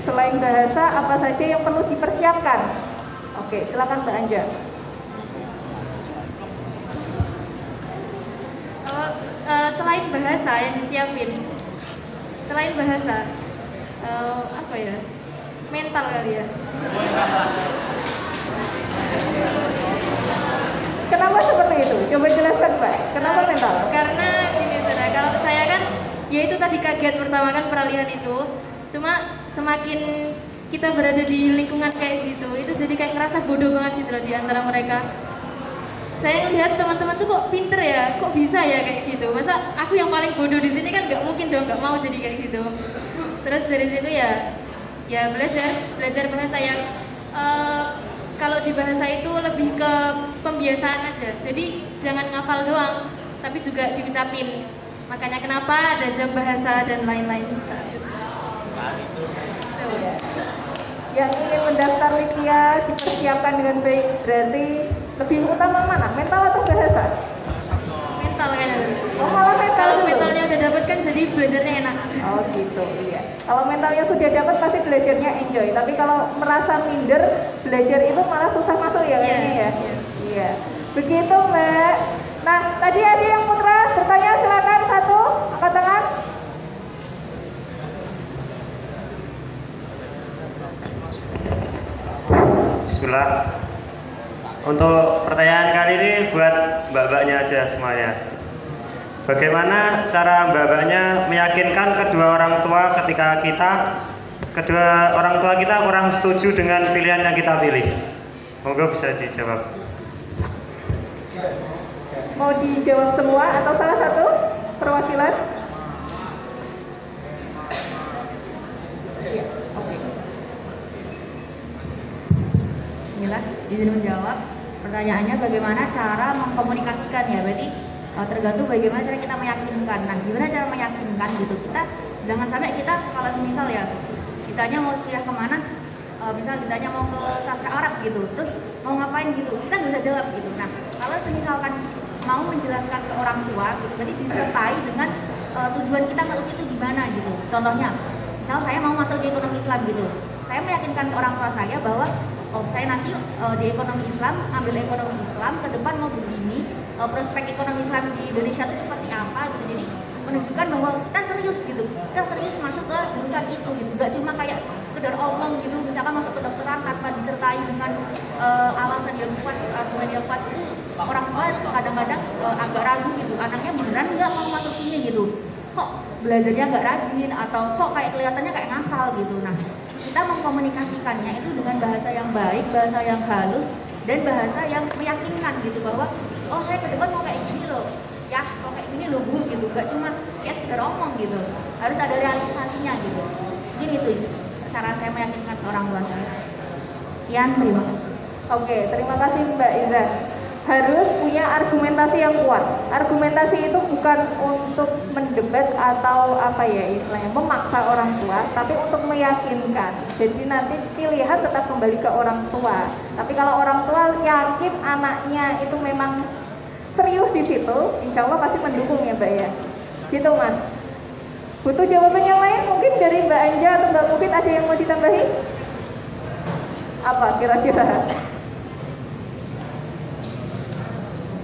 Selain bahasa, apa saja yang perlu dipersiapkan? Oke, silakan Mbak Anja. Selain bahasa yang disiapin, selain bahasa, apa ya? Mental kali ya. Kenapa seperti itu? Coba jelaskan Mbak. Kenapa mental? Karena gini saudara, kalau saya kan, ya itu tadi kaget pertama kan peralihan itu. Cuma semakin kita berada di lingkungan kayak gitu, itu jadi kayak ngerasa bodoh banget gitu loh di antara mereka. Saya ngelihat teman-teman tuh kok pinter ya, kok bisa ya kayak gitu. Masa aku yang paling bodoh di sini kan nggak mungkin dong, nggak mau jadi kayak gitu. Terus dari situ ya belajar bahasa yang kalau di bahasa itu lebih ke pembiasaan aja. Jadi jangan ngafal doang, tapi juga diucapin. Makanya kenapa ada jam bahasa dan lain-lain. Yang ingin mendaftar Likia dipersiapkan dengan baik, berarti lebih utama mana? Mental atau bahasa? Mental kan harus. Oh, malah mental. Kalau dulu. mentalnya udah dapet kan jadi belajarnya enak. Oh gitu, iya. Kalau mentalnya sudah dapat pasti belajarnya enjoy. Tapi kalau merasa minder, belajar itu malah susah masuk ya kayaknya ya. Iya. Begitu Mbak. Nah, tadi ada yang putra bertanya, silakan satu, angkat tangan. Bismillah. Untuk pertanyaan kali ini buat mbak-mbaknya aja semuanya. Bagaimana cara mbak-mbaknya meyakinkan kedua orang tua ketika kedua orang tua kita kurang setuju dengan pilihan yang kita pilih? Monggo bisa dijawab. Mau dijawab semua atau salah satu perwakilan? Iya, oke. Bismillah, izin menjawab. Pertanyaannya bagaimana cara mengkomunikasikan ya, berarti tergantung bagaimana cara kita meyakinkan. Nah, gimana cara meyakinkan gitu? Kita jangan sampai kita kalau semisal ya, kitanya mau kuliah kemana, misal kitanya mau ke sastra Arab gitu, terus mau ngapain gitu, kita nggak bisa jawab gitu. Nah, kalau semisalkan mau menjelaskan ke orang tua gitu, berarti disertai dengan tujuan kita ke situ gimana gitu. Contohnya, misal saya mau masuk di ekonomi Islam gitu, saya meyakinkan ke orang tua saya bahwa oh saya nanti di ekonomi Islam, ambil ekonomi Islam, ke depan mau begini, prospek ekonomi Islam di Indonesia itu seperti apa gitu. Jadi menunjukkan bahwa kita serius gitu, kita serius masuk ke jurusan itu gitu, gak cuma kayak sekedar omong gitu, misalkan masuk ke kedokteran tanpa disertai dengan alasan yang kuat, argumen yang kuat. Itu orang tua kadang-kadang agak ragu gitu, anaknya beneran nggak mau masuk sini gitu, kok belajarnya nggak rajin atau kok kayak kelihatannya kayak ngasal gitu. Nah, kita mengkomunikasikannya itu dengan bahasa yang baik, bahasa yang halus, dan bahasa yang meyakinkan gitu, bahwa oh saya ke depan mau kayak gini loh ya, mau kayak gini loh Bu gitu, gak cuma ya sekedar omong gitu, harus ada realisasinya gitu. Gini tuh cara saya meyakinkan orang tua saya. Sekian, terima kasih. Oke, terima kasih Mbak Iza. Harus punya argumentasi yang kuat. Argumentasi itu bukan untuk mendebat atau apa ya istilahnya, memaksa orang tua, tapi untuk meyakinkan. Jadi nanti pilihan tetap kembali ke orang tua. Tapi kalau orang tua yakin anaknya itu memang serius di situ, insya Allah pasti mendukung ya Mbak ya. Gitu Mas. Butuh jawaban yang lain mungkin dari Mbak Anja atau Mbak Mufid, ada yang mau ditambahin? Apa kira-kira?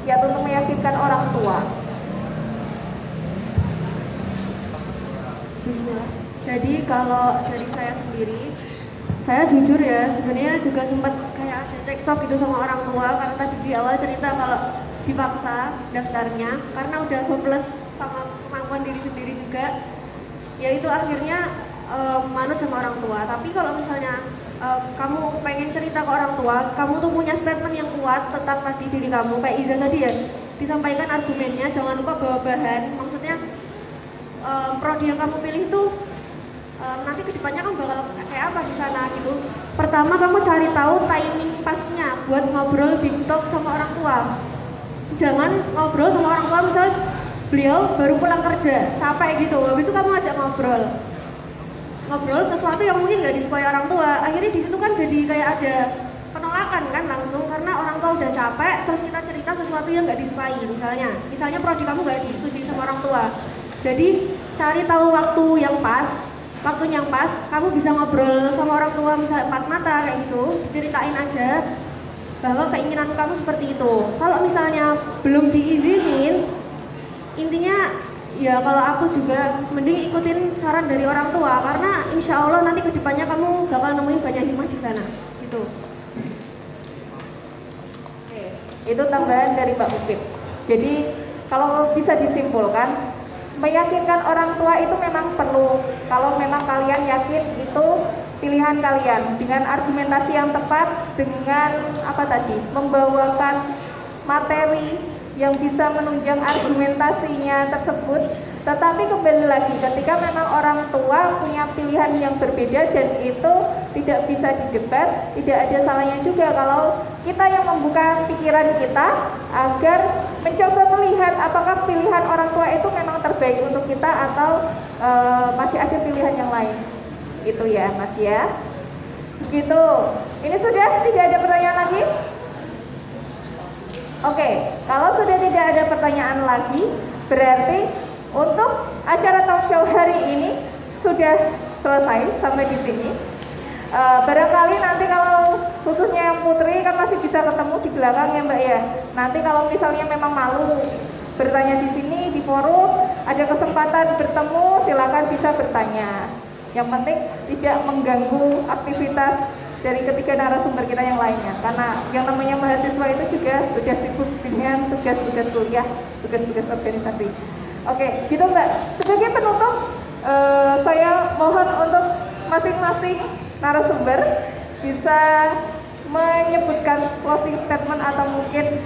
Ya, untuk meyakinkan orang tua. Bismillah. Jadi kalau dari saya sendiri, saya jujur ya, sebenarnya juga sempat kayak ada cekcok gitu sama orang tua, karena tadi di awal cerita kalau dipaksa daftarnya karena udah hopeless sama kemampuan diri sendiri juga, ya itu akhirnya manut sama orang tua. Tapi kalau misalnya kamu pengen cerita ke orang tua, kamu tuh punya statement yang kuat tentang tadi diri kamu, kayak Iza tadi ya, disampaikan argumennya, jangan lupa bawa bahan. Maksudnya prodi yang kamu pilih itu nanti kedepannya kan bakal kayak apa di sana gitu. Pertama kamu cari tahu timing pasnya buat ngobrol di talk sama orang tua. Jangan ngobrol sama orang tua misal beliau baru pulang kerja, capek gitu, habis itu kamu ajak ngobrol sesuatu yang mungkin nggak disukai orang tua. Akhirnya di situ kan jadi kayak ada penolakan kan langsung, karena orang tua udah capek, terus kita cerita sesuatu yang nggak disukai. Misalnya prodi kamu nggak disetujui sama orang tua. Jadi cari tahu waktunya yang pas, kamu bisa ngobrol sama orang tua misalnya 4 mata kayak gitu, diceritain aja bahwa keinginan kamu seperti itu. Kalau misalnya belum diizinin, intinya ya kalau aku juga mending ikutin saran dari orang tua, karena insya Allah nanti kedepannya kamu bakal nemuin banyak hikmah di sana gitu. Oke, itu tambahan dari Mbak Mufid. Jadi kalau bisa disimpulkan, meyakinkan orang tua itu memang perlu. Kalau memang kalian yakin itu pilihan kalian, dengan argumentasi yang tepat, dengan apa tadi, membawakan materi yang bisa menunjang argumentasinya tersebut. Tetapi kembali lagi, ketika memang orang tua punya pilihan yang berbeda dan itu tidak bisa didebat, tidak ada salahnya juga kalau kita yang membuka pikiran kita agar mencoba melihat apakah pilihan orang tua itu memang terbaik untuk kita atau masih ada pilihan yang lain. Gitu ya Mas ya. Begitu. Ini sudah tidak ada pertanyaan lagi? Oke, kalau sudah tidak ada pertanyaan lagi, berarti untuk acara talk show hari ini sudah selesai sampai di sini. Barangkali nanti kalau khususnya yang putri kan masih bisa bisa ketemu di belakang ya Mbak ya. Nanti kalau misalnya memang malu bertanya di sini di forum, ada kesempatan bertemu, silakan bisa bertanya. Yang penting tidak mengganggu aktivitas dari ketiga narasumber kita yang lainnya, karena yang namanya mahasiswa itu juga sudah sibuk dengan tugas-tugas kuliah, tugas-tugas organisasi. Oke, gitu Mbak. Sebagai penutup, saya mohon untuk masing-masing narasumber bisa menyebutkan closing statement atau mungkin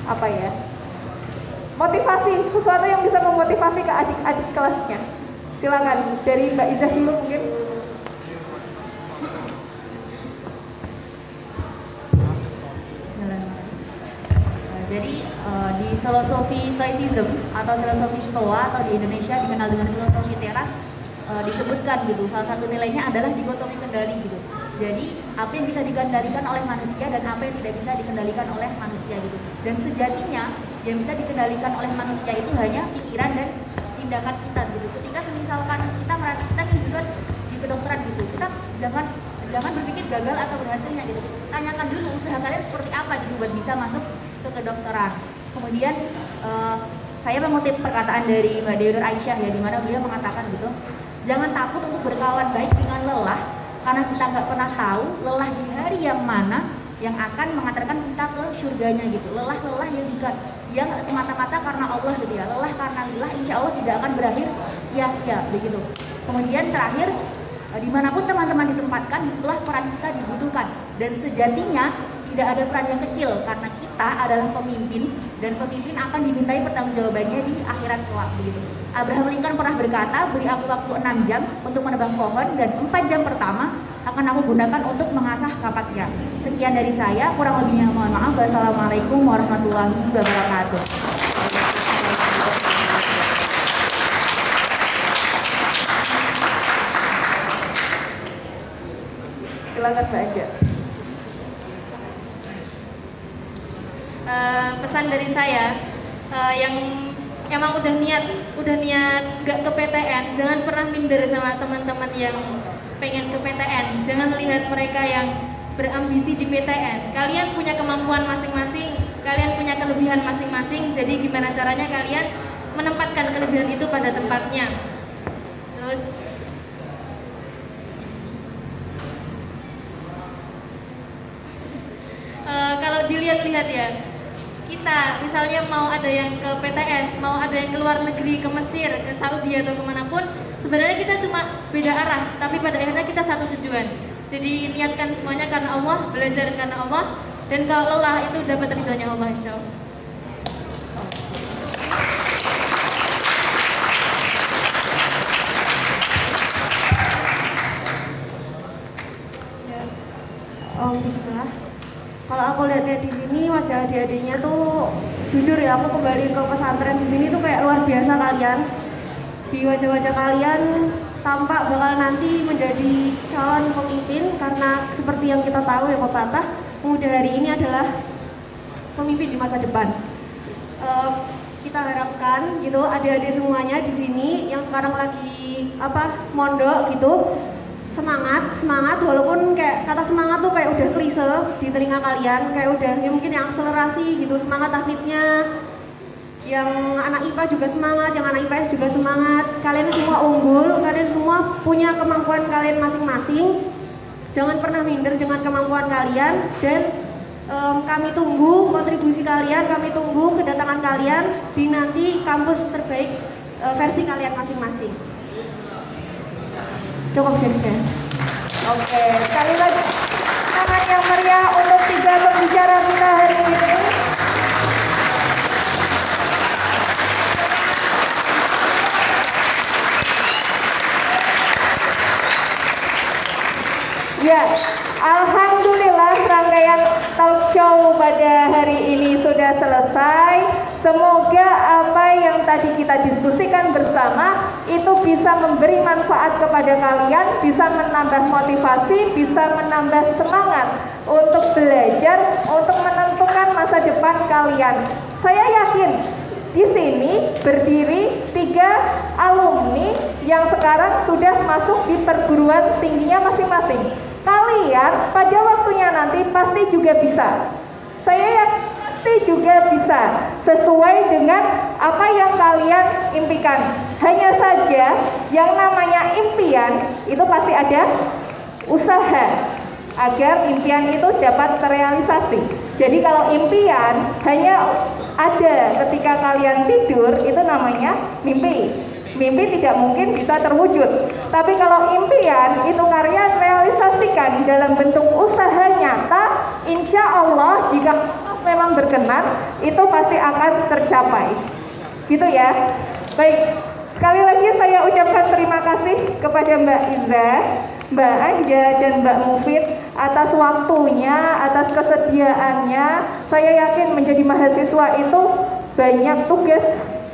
apa ya, motivasi, sesuatu yang bisa memotivasi ke adik-adik kelasnya. Silakan dari Mbak Izah dulu mungkin. Jadi di filosofi Stoicism atau filosofi Stoa atau di Indonesia dikenal dengan filosofi teras, disebutkan gitu, salah satu nilainya adalah dikotomi kendali gitu. Jadi apa yang bisa dikendalikan oleh manusia dan apa yang tidak bisa dikendalikan oleh manusia gitu. Dan sejatinya yang bisa dikendalikan oleh manusia itu hanya pikiran dan tindakan kita gitu. Ketika misalkan kita juga di kedokteran gitu, kita jangan berpikir gagal atau berhasilnya gitu. Tanyakan dulu usaha kalian seperti apa gitu buat bisa masuk ke kedokteran. Kemudian saya mengutip perkataan dari Mbak Dewi Nur Aisyah ya, di mana beliau mengatakan gitu, jangan takut untuk berkawan baik dengan lelah, karena kita nggak pernah tahu lelah di hari yang mana yang akan mengantarkan kita ke surganya gitu. Lelah-lelah yang nggak semata-mata karena Allah gitu ya, lelah karena lillah insya Allah tidak akan berakhir sia-sia begitu. Kemudian terakhir, dimanapun teman-teman ditempatkan, itulah peran kita dibutuhkan, dan sejatinya tidak ada peran yang kecil karena kita adalah pemimpin dan pemimpin akan dimintai pertanggungjawabannya di akhirat kelak begitu. Abraham Lincoln pernah berkata, beri aku waktu 6 jam untuk menebang pohon dan 4 jam pertama akan aku gunakan untuk mengasah kapaknya. Sekian dari saya, kurang lebihnya mohon maaf. Wassalamualaikum warahmatullahi wabarakatuh. Silakan saja. Pesan dari saya, yang emang udah niat gak ke PTN, jangan pernah minder sama teman-teman yang pengen ke PTN. Jangan lihat mereka yang berambisi di PTN. Kalian punya kemampuan masing-masing, kalian punya kelebihan masing-masing. Jadi gimana caranya kalian menempatkan kelebihan itu pada tempatnya. Terus kalau dilihat-lihat ya, kita misalnya mau ada yang ke PTS, mau ada yang ke luar negeri, ke Mesir, ke Saudi atau kemanapun, sebenarnya kita cuma beda arah, tapi pada akhirnya kita satu tujuan. Jadi niatkan semuanya karena Allah, belajar karena Allah, dan kalau lelah itu dapat ridhonya Allah insya Allah. Bismillah. Kalau aku lihat-lihat di sini wajah adik-adiknya tuh, jujur ya, aku kembali ke pesantren di sini tuh kayak luar biasa kalian. Di wajah-wajah kalian tampak bakal nanti menjadi calon pemimpin, karena seperti yang kita tahu ya pepatah, pemuda hari ini adalah pemimpin di masa depan. Kita harapkan gitu adik-adik semuanya di sini yang sekarang lagi mondok gitu, semangat walaupun kayak kata semangat tuh kayak udah klise di telinga kalian, kayak udah ya mungkin yang akselerasi gitu, semangat tahfidnya, yang anak IPA juga semangat, yang anak IPS juga semangat. Kalian semua unggul, kalian semua punya kemampuan kalian masing-masing, jangan pernah minder dengan kemampuan kalian, dan kami tunggu kontribusi kalian, kami tunggu kedatangan kalian di nanti kampus terbaik versi kalian masing-masing. Cukup dari saya. Oke, sekali lagi tangan yang meriah untuk 3 pembicara kita hari ini. Ya, alhamdulillah rangkaian talk show pada hari ini sudah selesai. Semoga apa yang tadi kita diskusikan bersama itu bisa memberi manfaat kepada kalian, bisa menambah motivasi, bisa menambah semangat untuk belajar, untuk menentukan masa depan kalian. Saya yakin di sini berdiri 3 alumni yang sekarang sudah masuk di perguruan tingginya masing-masing. Kalian pada waktunya nanti nanti pasti juga bisa. Saya yakin pasti juga bisa sesuai dengan apa yang kalian impikan. Hanya saja yang namanya impian itu pasti ada usaha agar impian itu dapat terrealisasi. Jadi kalau impian hanya ada ketika kalian tidur, itu namanya mimpi. Mimpi tidak mungkin bisa terwujud. Tapi kalau impian itu kalian realisasikan dalam bentuk usaha nyata, insya Allah jika memang berkenan, itu pasti akan tercapai. Gitu ya. Baik, sekali lagi saya ucapkan terima kasih kepada Mbak Izzah, Mbak Anja, dan Mbak Mufid atas waktunya, atas kesediaannya. Saya yakin menjadi mahasiswa itu banyak tugas,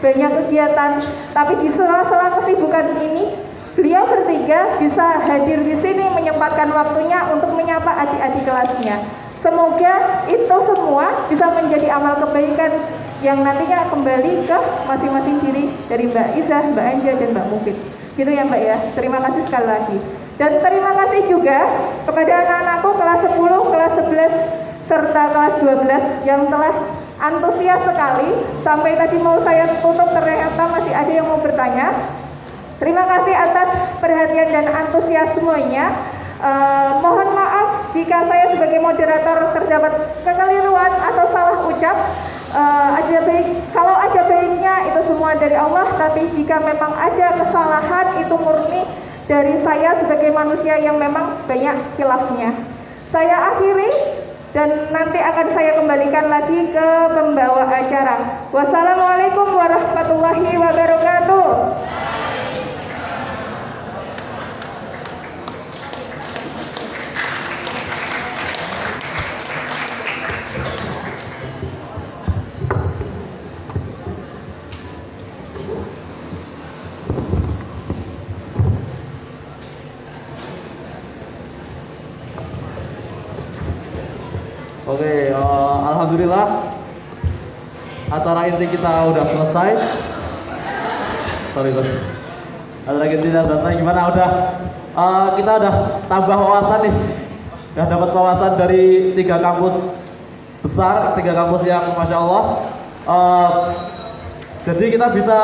banyak kegiatan, tapi di sela-sela kesibukan ini beliau bertiga bisa hadir di sini menyempatkan waktunya untuk menyapa adik-adik kelasnya. Semoga itu semua bisa menjadi amal kebaikan yang nantinya kembali ke masing-masing diri dari Mbak Izzah, Mbak Anja, dan Mbak Mufid. Gitu ya Mbak ya. Terima kasih sekali lagi. Dan terima kasih juga kepada anak-anakku kelas 10, kelas 11, serta kelas 12 yang telah antusias sekali. Sampai tadi mau saya tutup ternyata masih ada yang mau bertanya. Terima kasih atas perhatian dan antusiasmenya. Mohon maaf jika saya sebagai moderator terdapat kekeliruan atau salah ucap. Kalau ada baiknya itu semua dari Allah, tapi jika memang ada kesalahan itu murni dari saya sebagai manusia yang memang banyak khilafnya. Saya akhiri dan nanti akan saya kembalikan lagi ke pembawa acara. Wassalamualaikum warahmatullahi wabarakatuh. Oke, alhamdulillah acara inti kita udah selesai. Sorry bos. Ada lagi tidak selesai gimana? Kita udah tambah wawasan nih. Udah dapat wawasan dari 3 kampus besar, 3 kampus yang masya Allah. Jadi kita bisa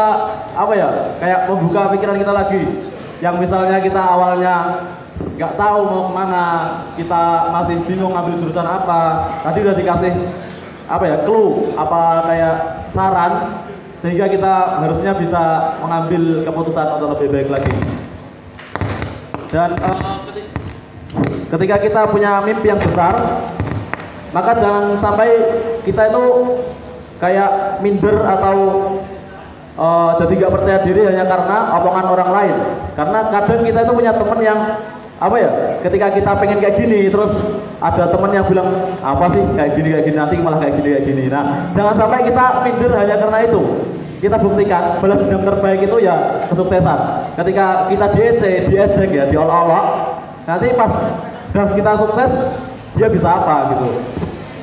apa ya? Kayak membuka pikiran kita lagi. Yang misalnya kita awalnya nggak tahu mau kemana, kita masih bingung ngambil jurusan apa, tadi udah dikasih apa ya, clue, apa kayak saran, sehingga kita harusnya bisa mengambil keputusan untuk lebih baik lagi. Dan ketika kita punya mimpi yang besar, maka jangan sampai kita itu kayak minder atau jadi nggak percaya diri hanya karena omongan orang lain. Karena kadang kita itu punya teman yang apa ya, ketika kita pengen kayak gini terus ada teman yang bilang apa sih kayak gini nanti malah kayak gini. Nah, jangan sampai kita minder hanya karena itu. Kita buktikan balas dendam terbaik itu ya kesuksesan. Ketika kita diejek ya, diolok-olok, nanti pas dan kita sukses dia bisa apa gitu.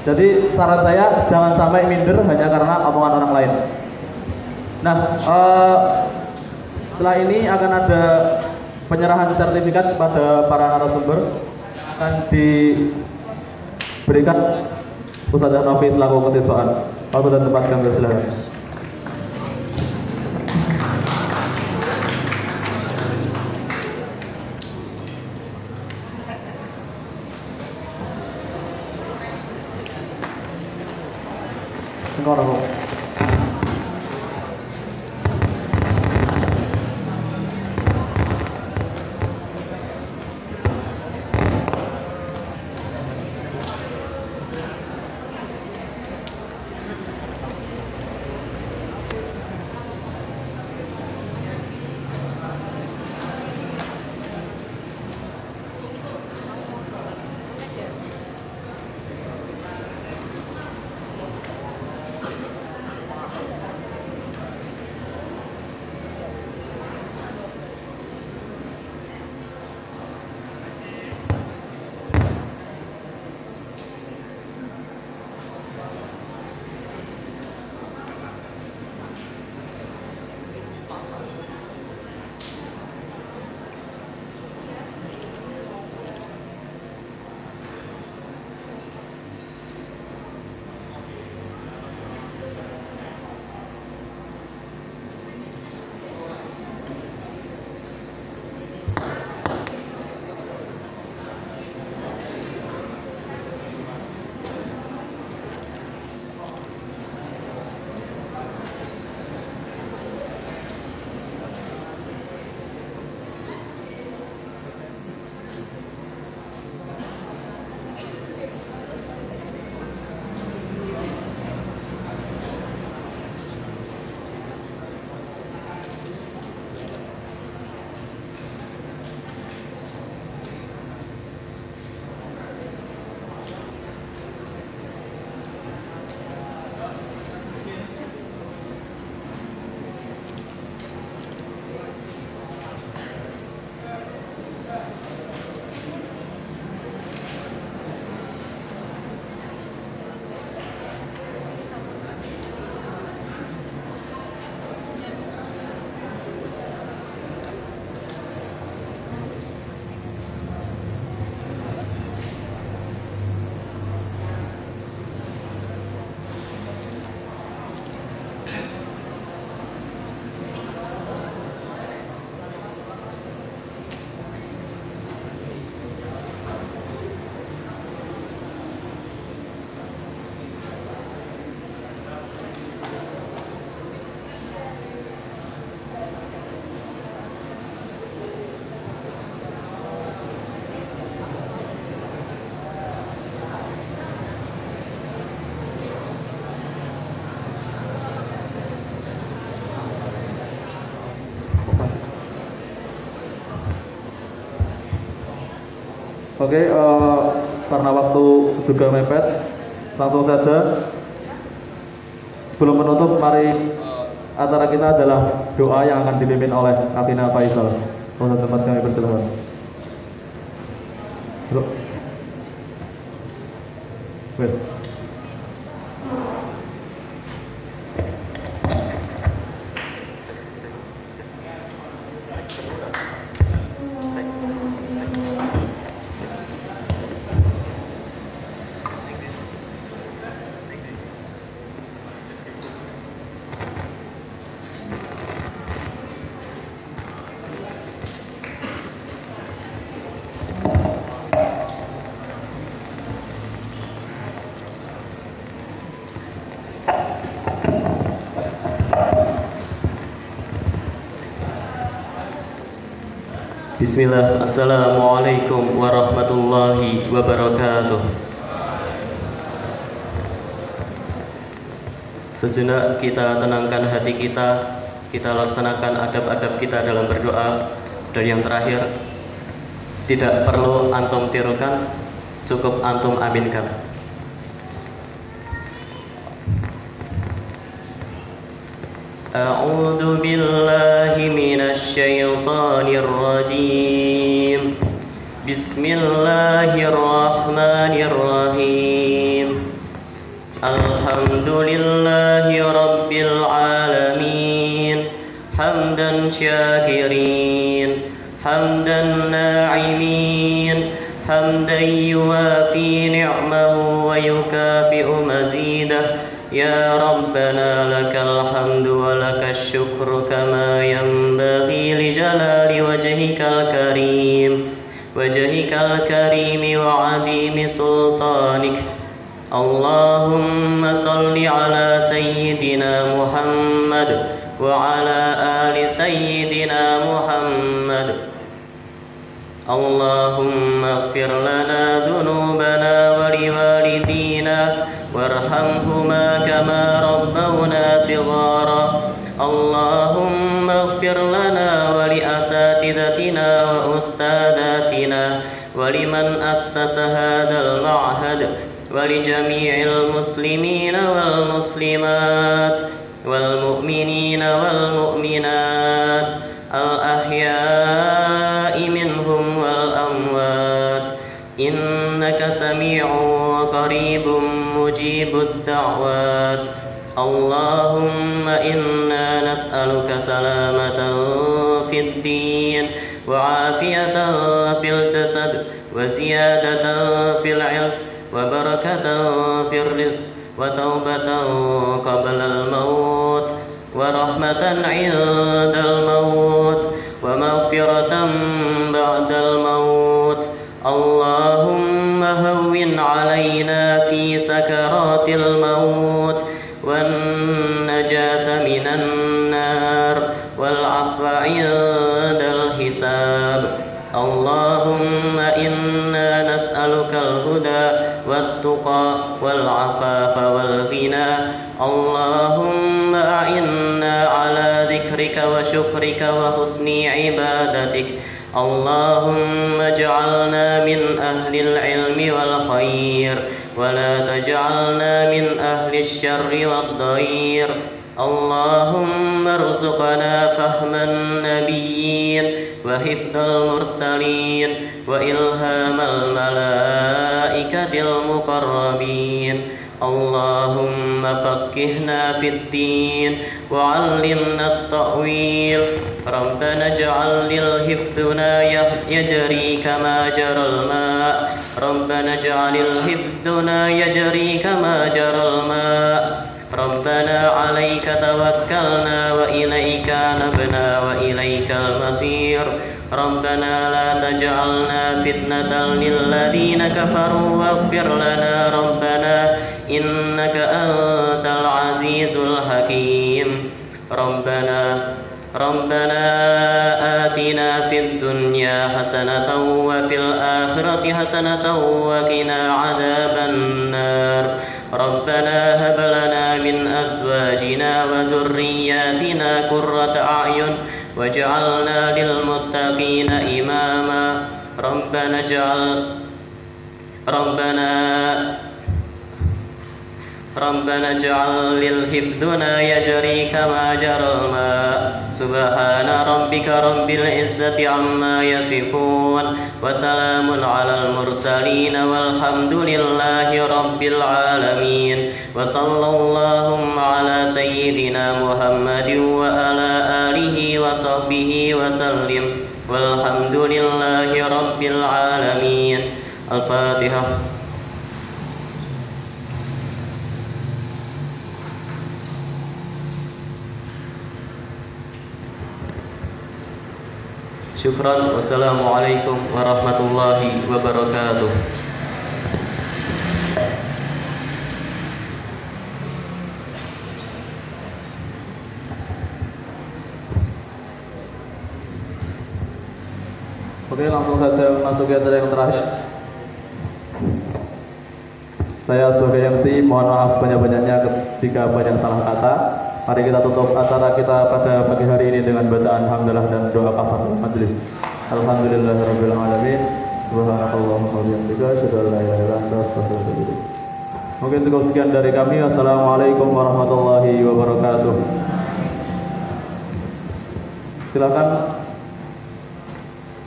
Jadi saran saya jangan sampai minder hanya karena omongan orang lain. Nah, setelah ini akan ada penyerahan sertifikat kepada para narasumber, akan diberikan Ustadzah Novi selaku ketuaan. Waktu dan tempat kami persilakan. Engkau Oke, karena waktu juga mepet, langsung saja. Sebelum menutup, mari acara kita adalah doa yang akan dipimpin oleh Katina Faisal. Mohon tempat kami berdoa. Bro. Wait. Bismillah, Assalamualaikum warahmatullahi wabarakatuh. Sejenak kita tenangkan hati kita laksanakan adab-adab kita dalam berdoa. Dan yang terakhir, tidak perlu antum tirukan, cukup antum aminkan. A'udzu billahi minasy syaithanir rajim. Bismillahirrahmanirrahim. Alhamdulillahi rabbil alamin. Hamdan syakirin, hamdan na'imin, hamdan yuwafi ni'mahu wa yukafi'u mazidah. Ya Rabbana lakal hamdu wa lakas syukru kama yanbaghi li jalali wajhikal karim wa adimi sultanik. Allahumma salli ala sayyidina Muhammad wa ala ali sayyidina Muhammad. Allahumma ighfir lana dhunubana wa liwalidina warhamhuma kama rabbawna shighara. Allahumma ighfir lana wa li asatidatina wa ustadatina wa liman assasa hadzal ma'had wa li jami'il muslimina wal muslimat wal mu'minina wal mu'minat al ahya'i minhum wal amwat. Innaka sami'un qaribun mujibud da'wat. Allahumma inna nas'aluka salamatan fid din wa afiyatan fil jasad wa ziyadatan fil ilm wa barakatan fil rizq wa taubatan qabla al maut wa rahmatan 'indal maut wa maghfiratan ba'dal maut. Allahumma hawwin 'alaina fi sakaratil maut wan najata minan nar wal 'afwa 'indal hisab. Allahumma inna nas'alukal huda wat tuqa wal 'afafa wal ghina. Allahumma a'inna 'ala dzikrika wa syukrika wa husni 'ibadatik. Allahumma ij'alna min ahlil ilmi wal khair wa la taj'alna min ahlish syarri wad dhair. Allahumma rzuqna fahman nabiyyin wa hifdzal mursalin wa ilhamal malaikatil muqarrabin. Allahumma faqqihna fid din wa 'allimna at-ta'wil. Rabbana ij'al lil hifduna yajri kama jaral ma'. Rabbana ij'alil hifduna yajri kama jaral ma'. Rabbana 'alaika tawakkalna wa ilaika nabna wa ilaikal masir. Rabbana la taj'alna fitnatan lil ladzina kafaru waghfir lana Rabbana innaka antal azizul hakim. Rabbana atina fid dunya hasanatan wa fil akhirati hasanatan wa qina adzaban nar. Rabbana hab lana min azwajina wa dhurriyyatina qurrata a'yun waj'alna lil muttaqina imama. Rabbana ربنا اجعل للحفظنا يجري كما جرى الماء سبحان ربك رب العزة عما يصفون وسلام على المرسلين والحمد لله رب العالمين وصلى اللهم على سيدنا محمد وعلى آله وصحبه وسلم والحمد لله رب العالمين. الفاتحة. Syukran. Wassalamualaikum warahmatullahi wabarakatuh. Oke, langsung saja masuk ke acara yang terakhir. Saya sebagai MC mohon maaf sebanyak-banyaknya jika banyak salah kata. Mari kita tutup acara kita pada pagi hari ini dengan bacaan hamdalah dan doa kafaratul majelis. Alhamdulillahirabbil alamin. Subhanakallahumma wa bihamdika asyhadu an la ilaha illa anta astaghfiruka wa atubu ilaik. Mungkin cukup sekian dari kami. Assalamualaikum warahmatullahi wabarakatuh. Silakan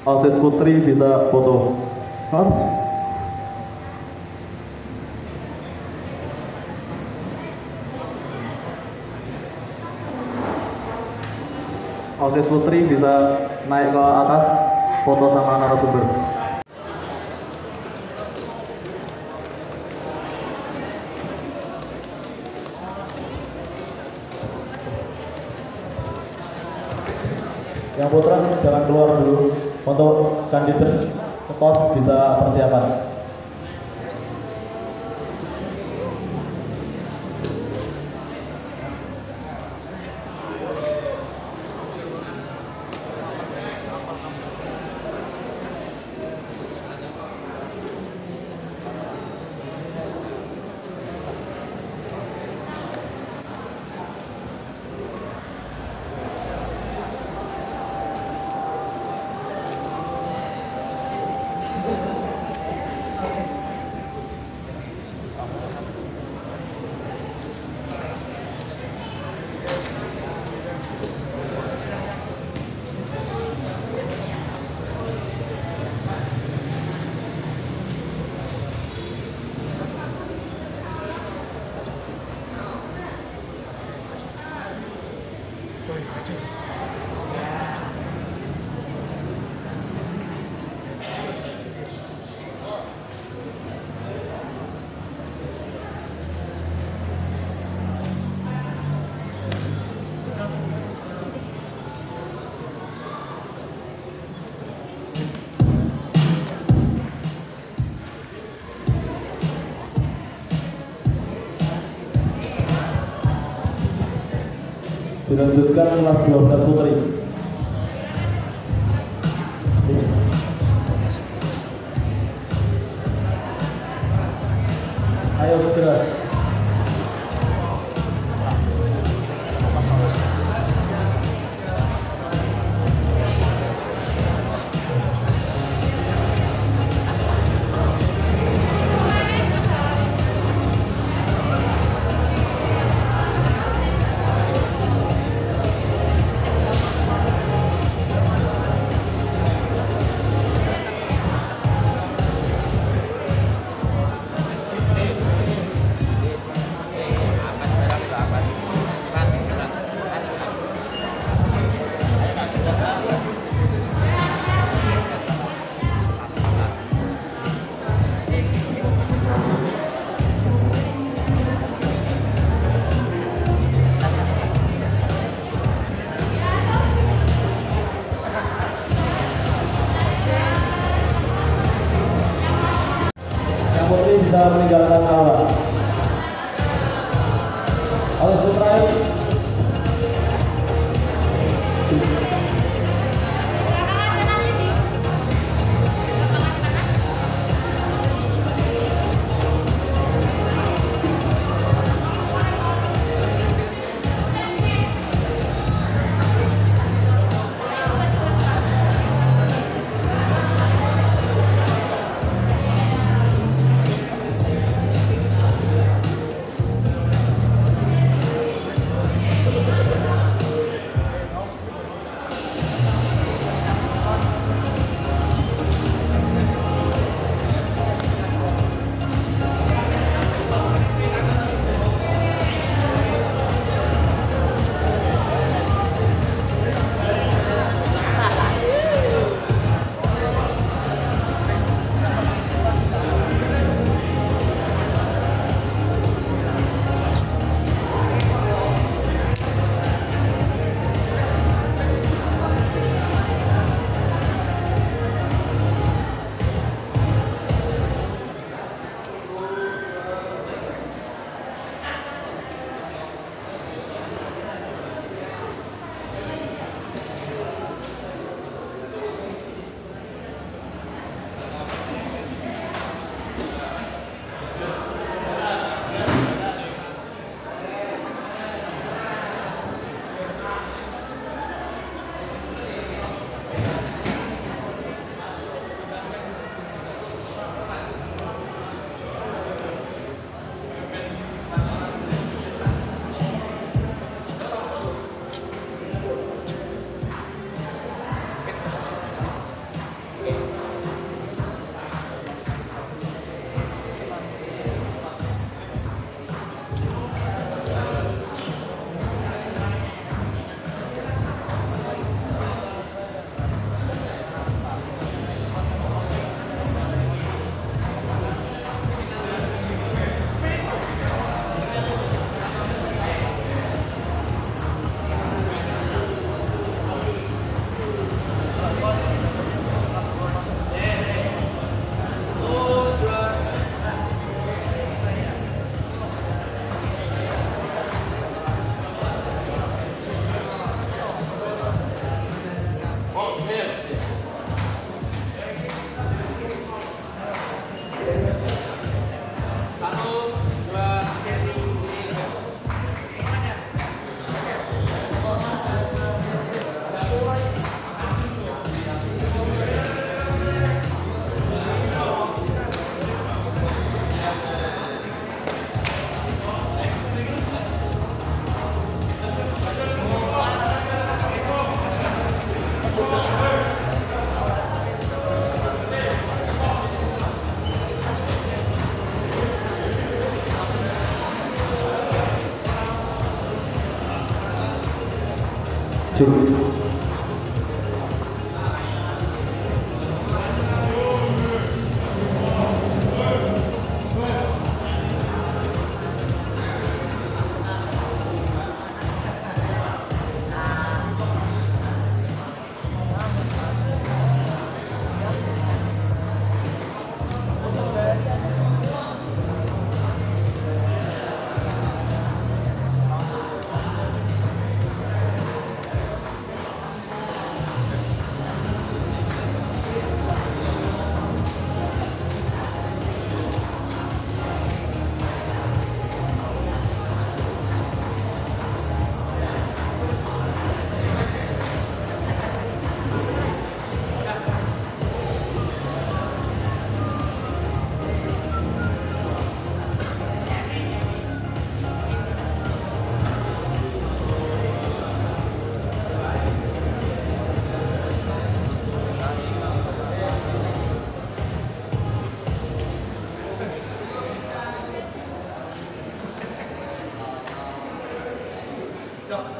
Alsis Putri bisa foto. Alsis Putri bisa naik ke atas foto sama narasumber. Yang putra jangan keluar dulu. Untuk kandidat pos bisa persiapan. Dilanjutkan kelas 12 putri. Ayo segera. Bisa meninggalkan aula. Alsis Putri. Cuk. No.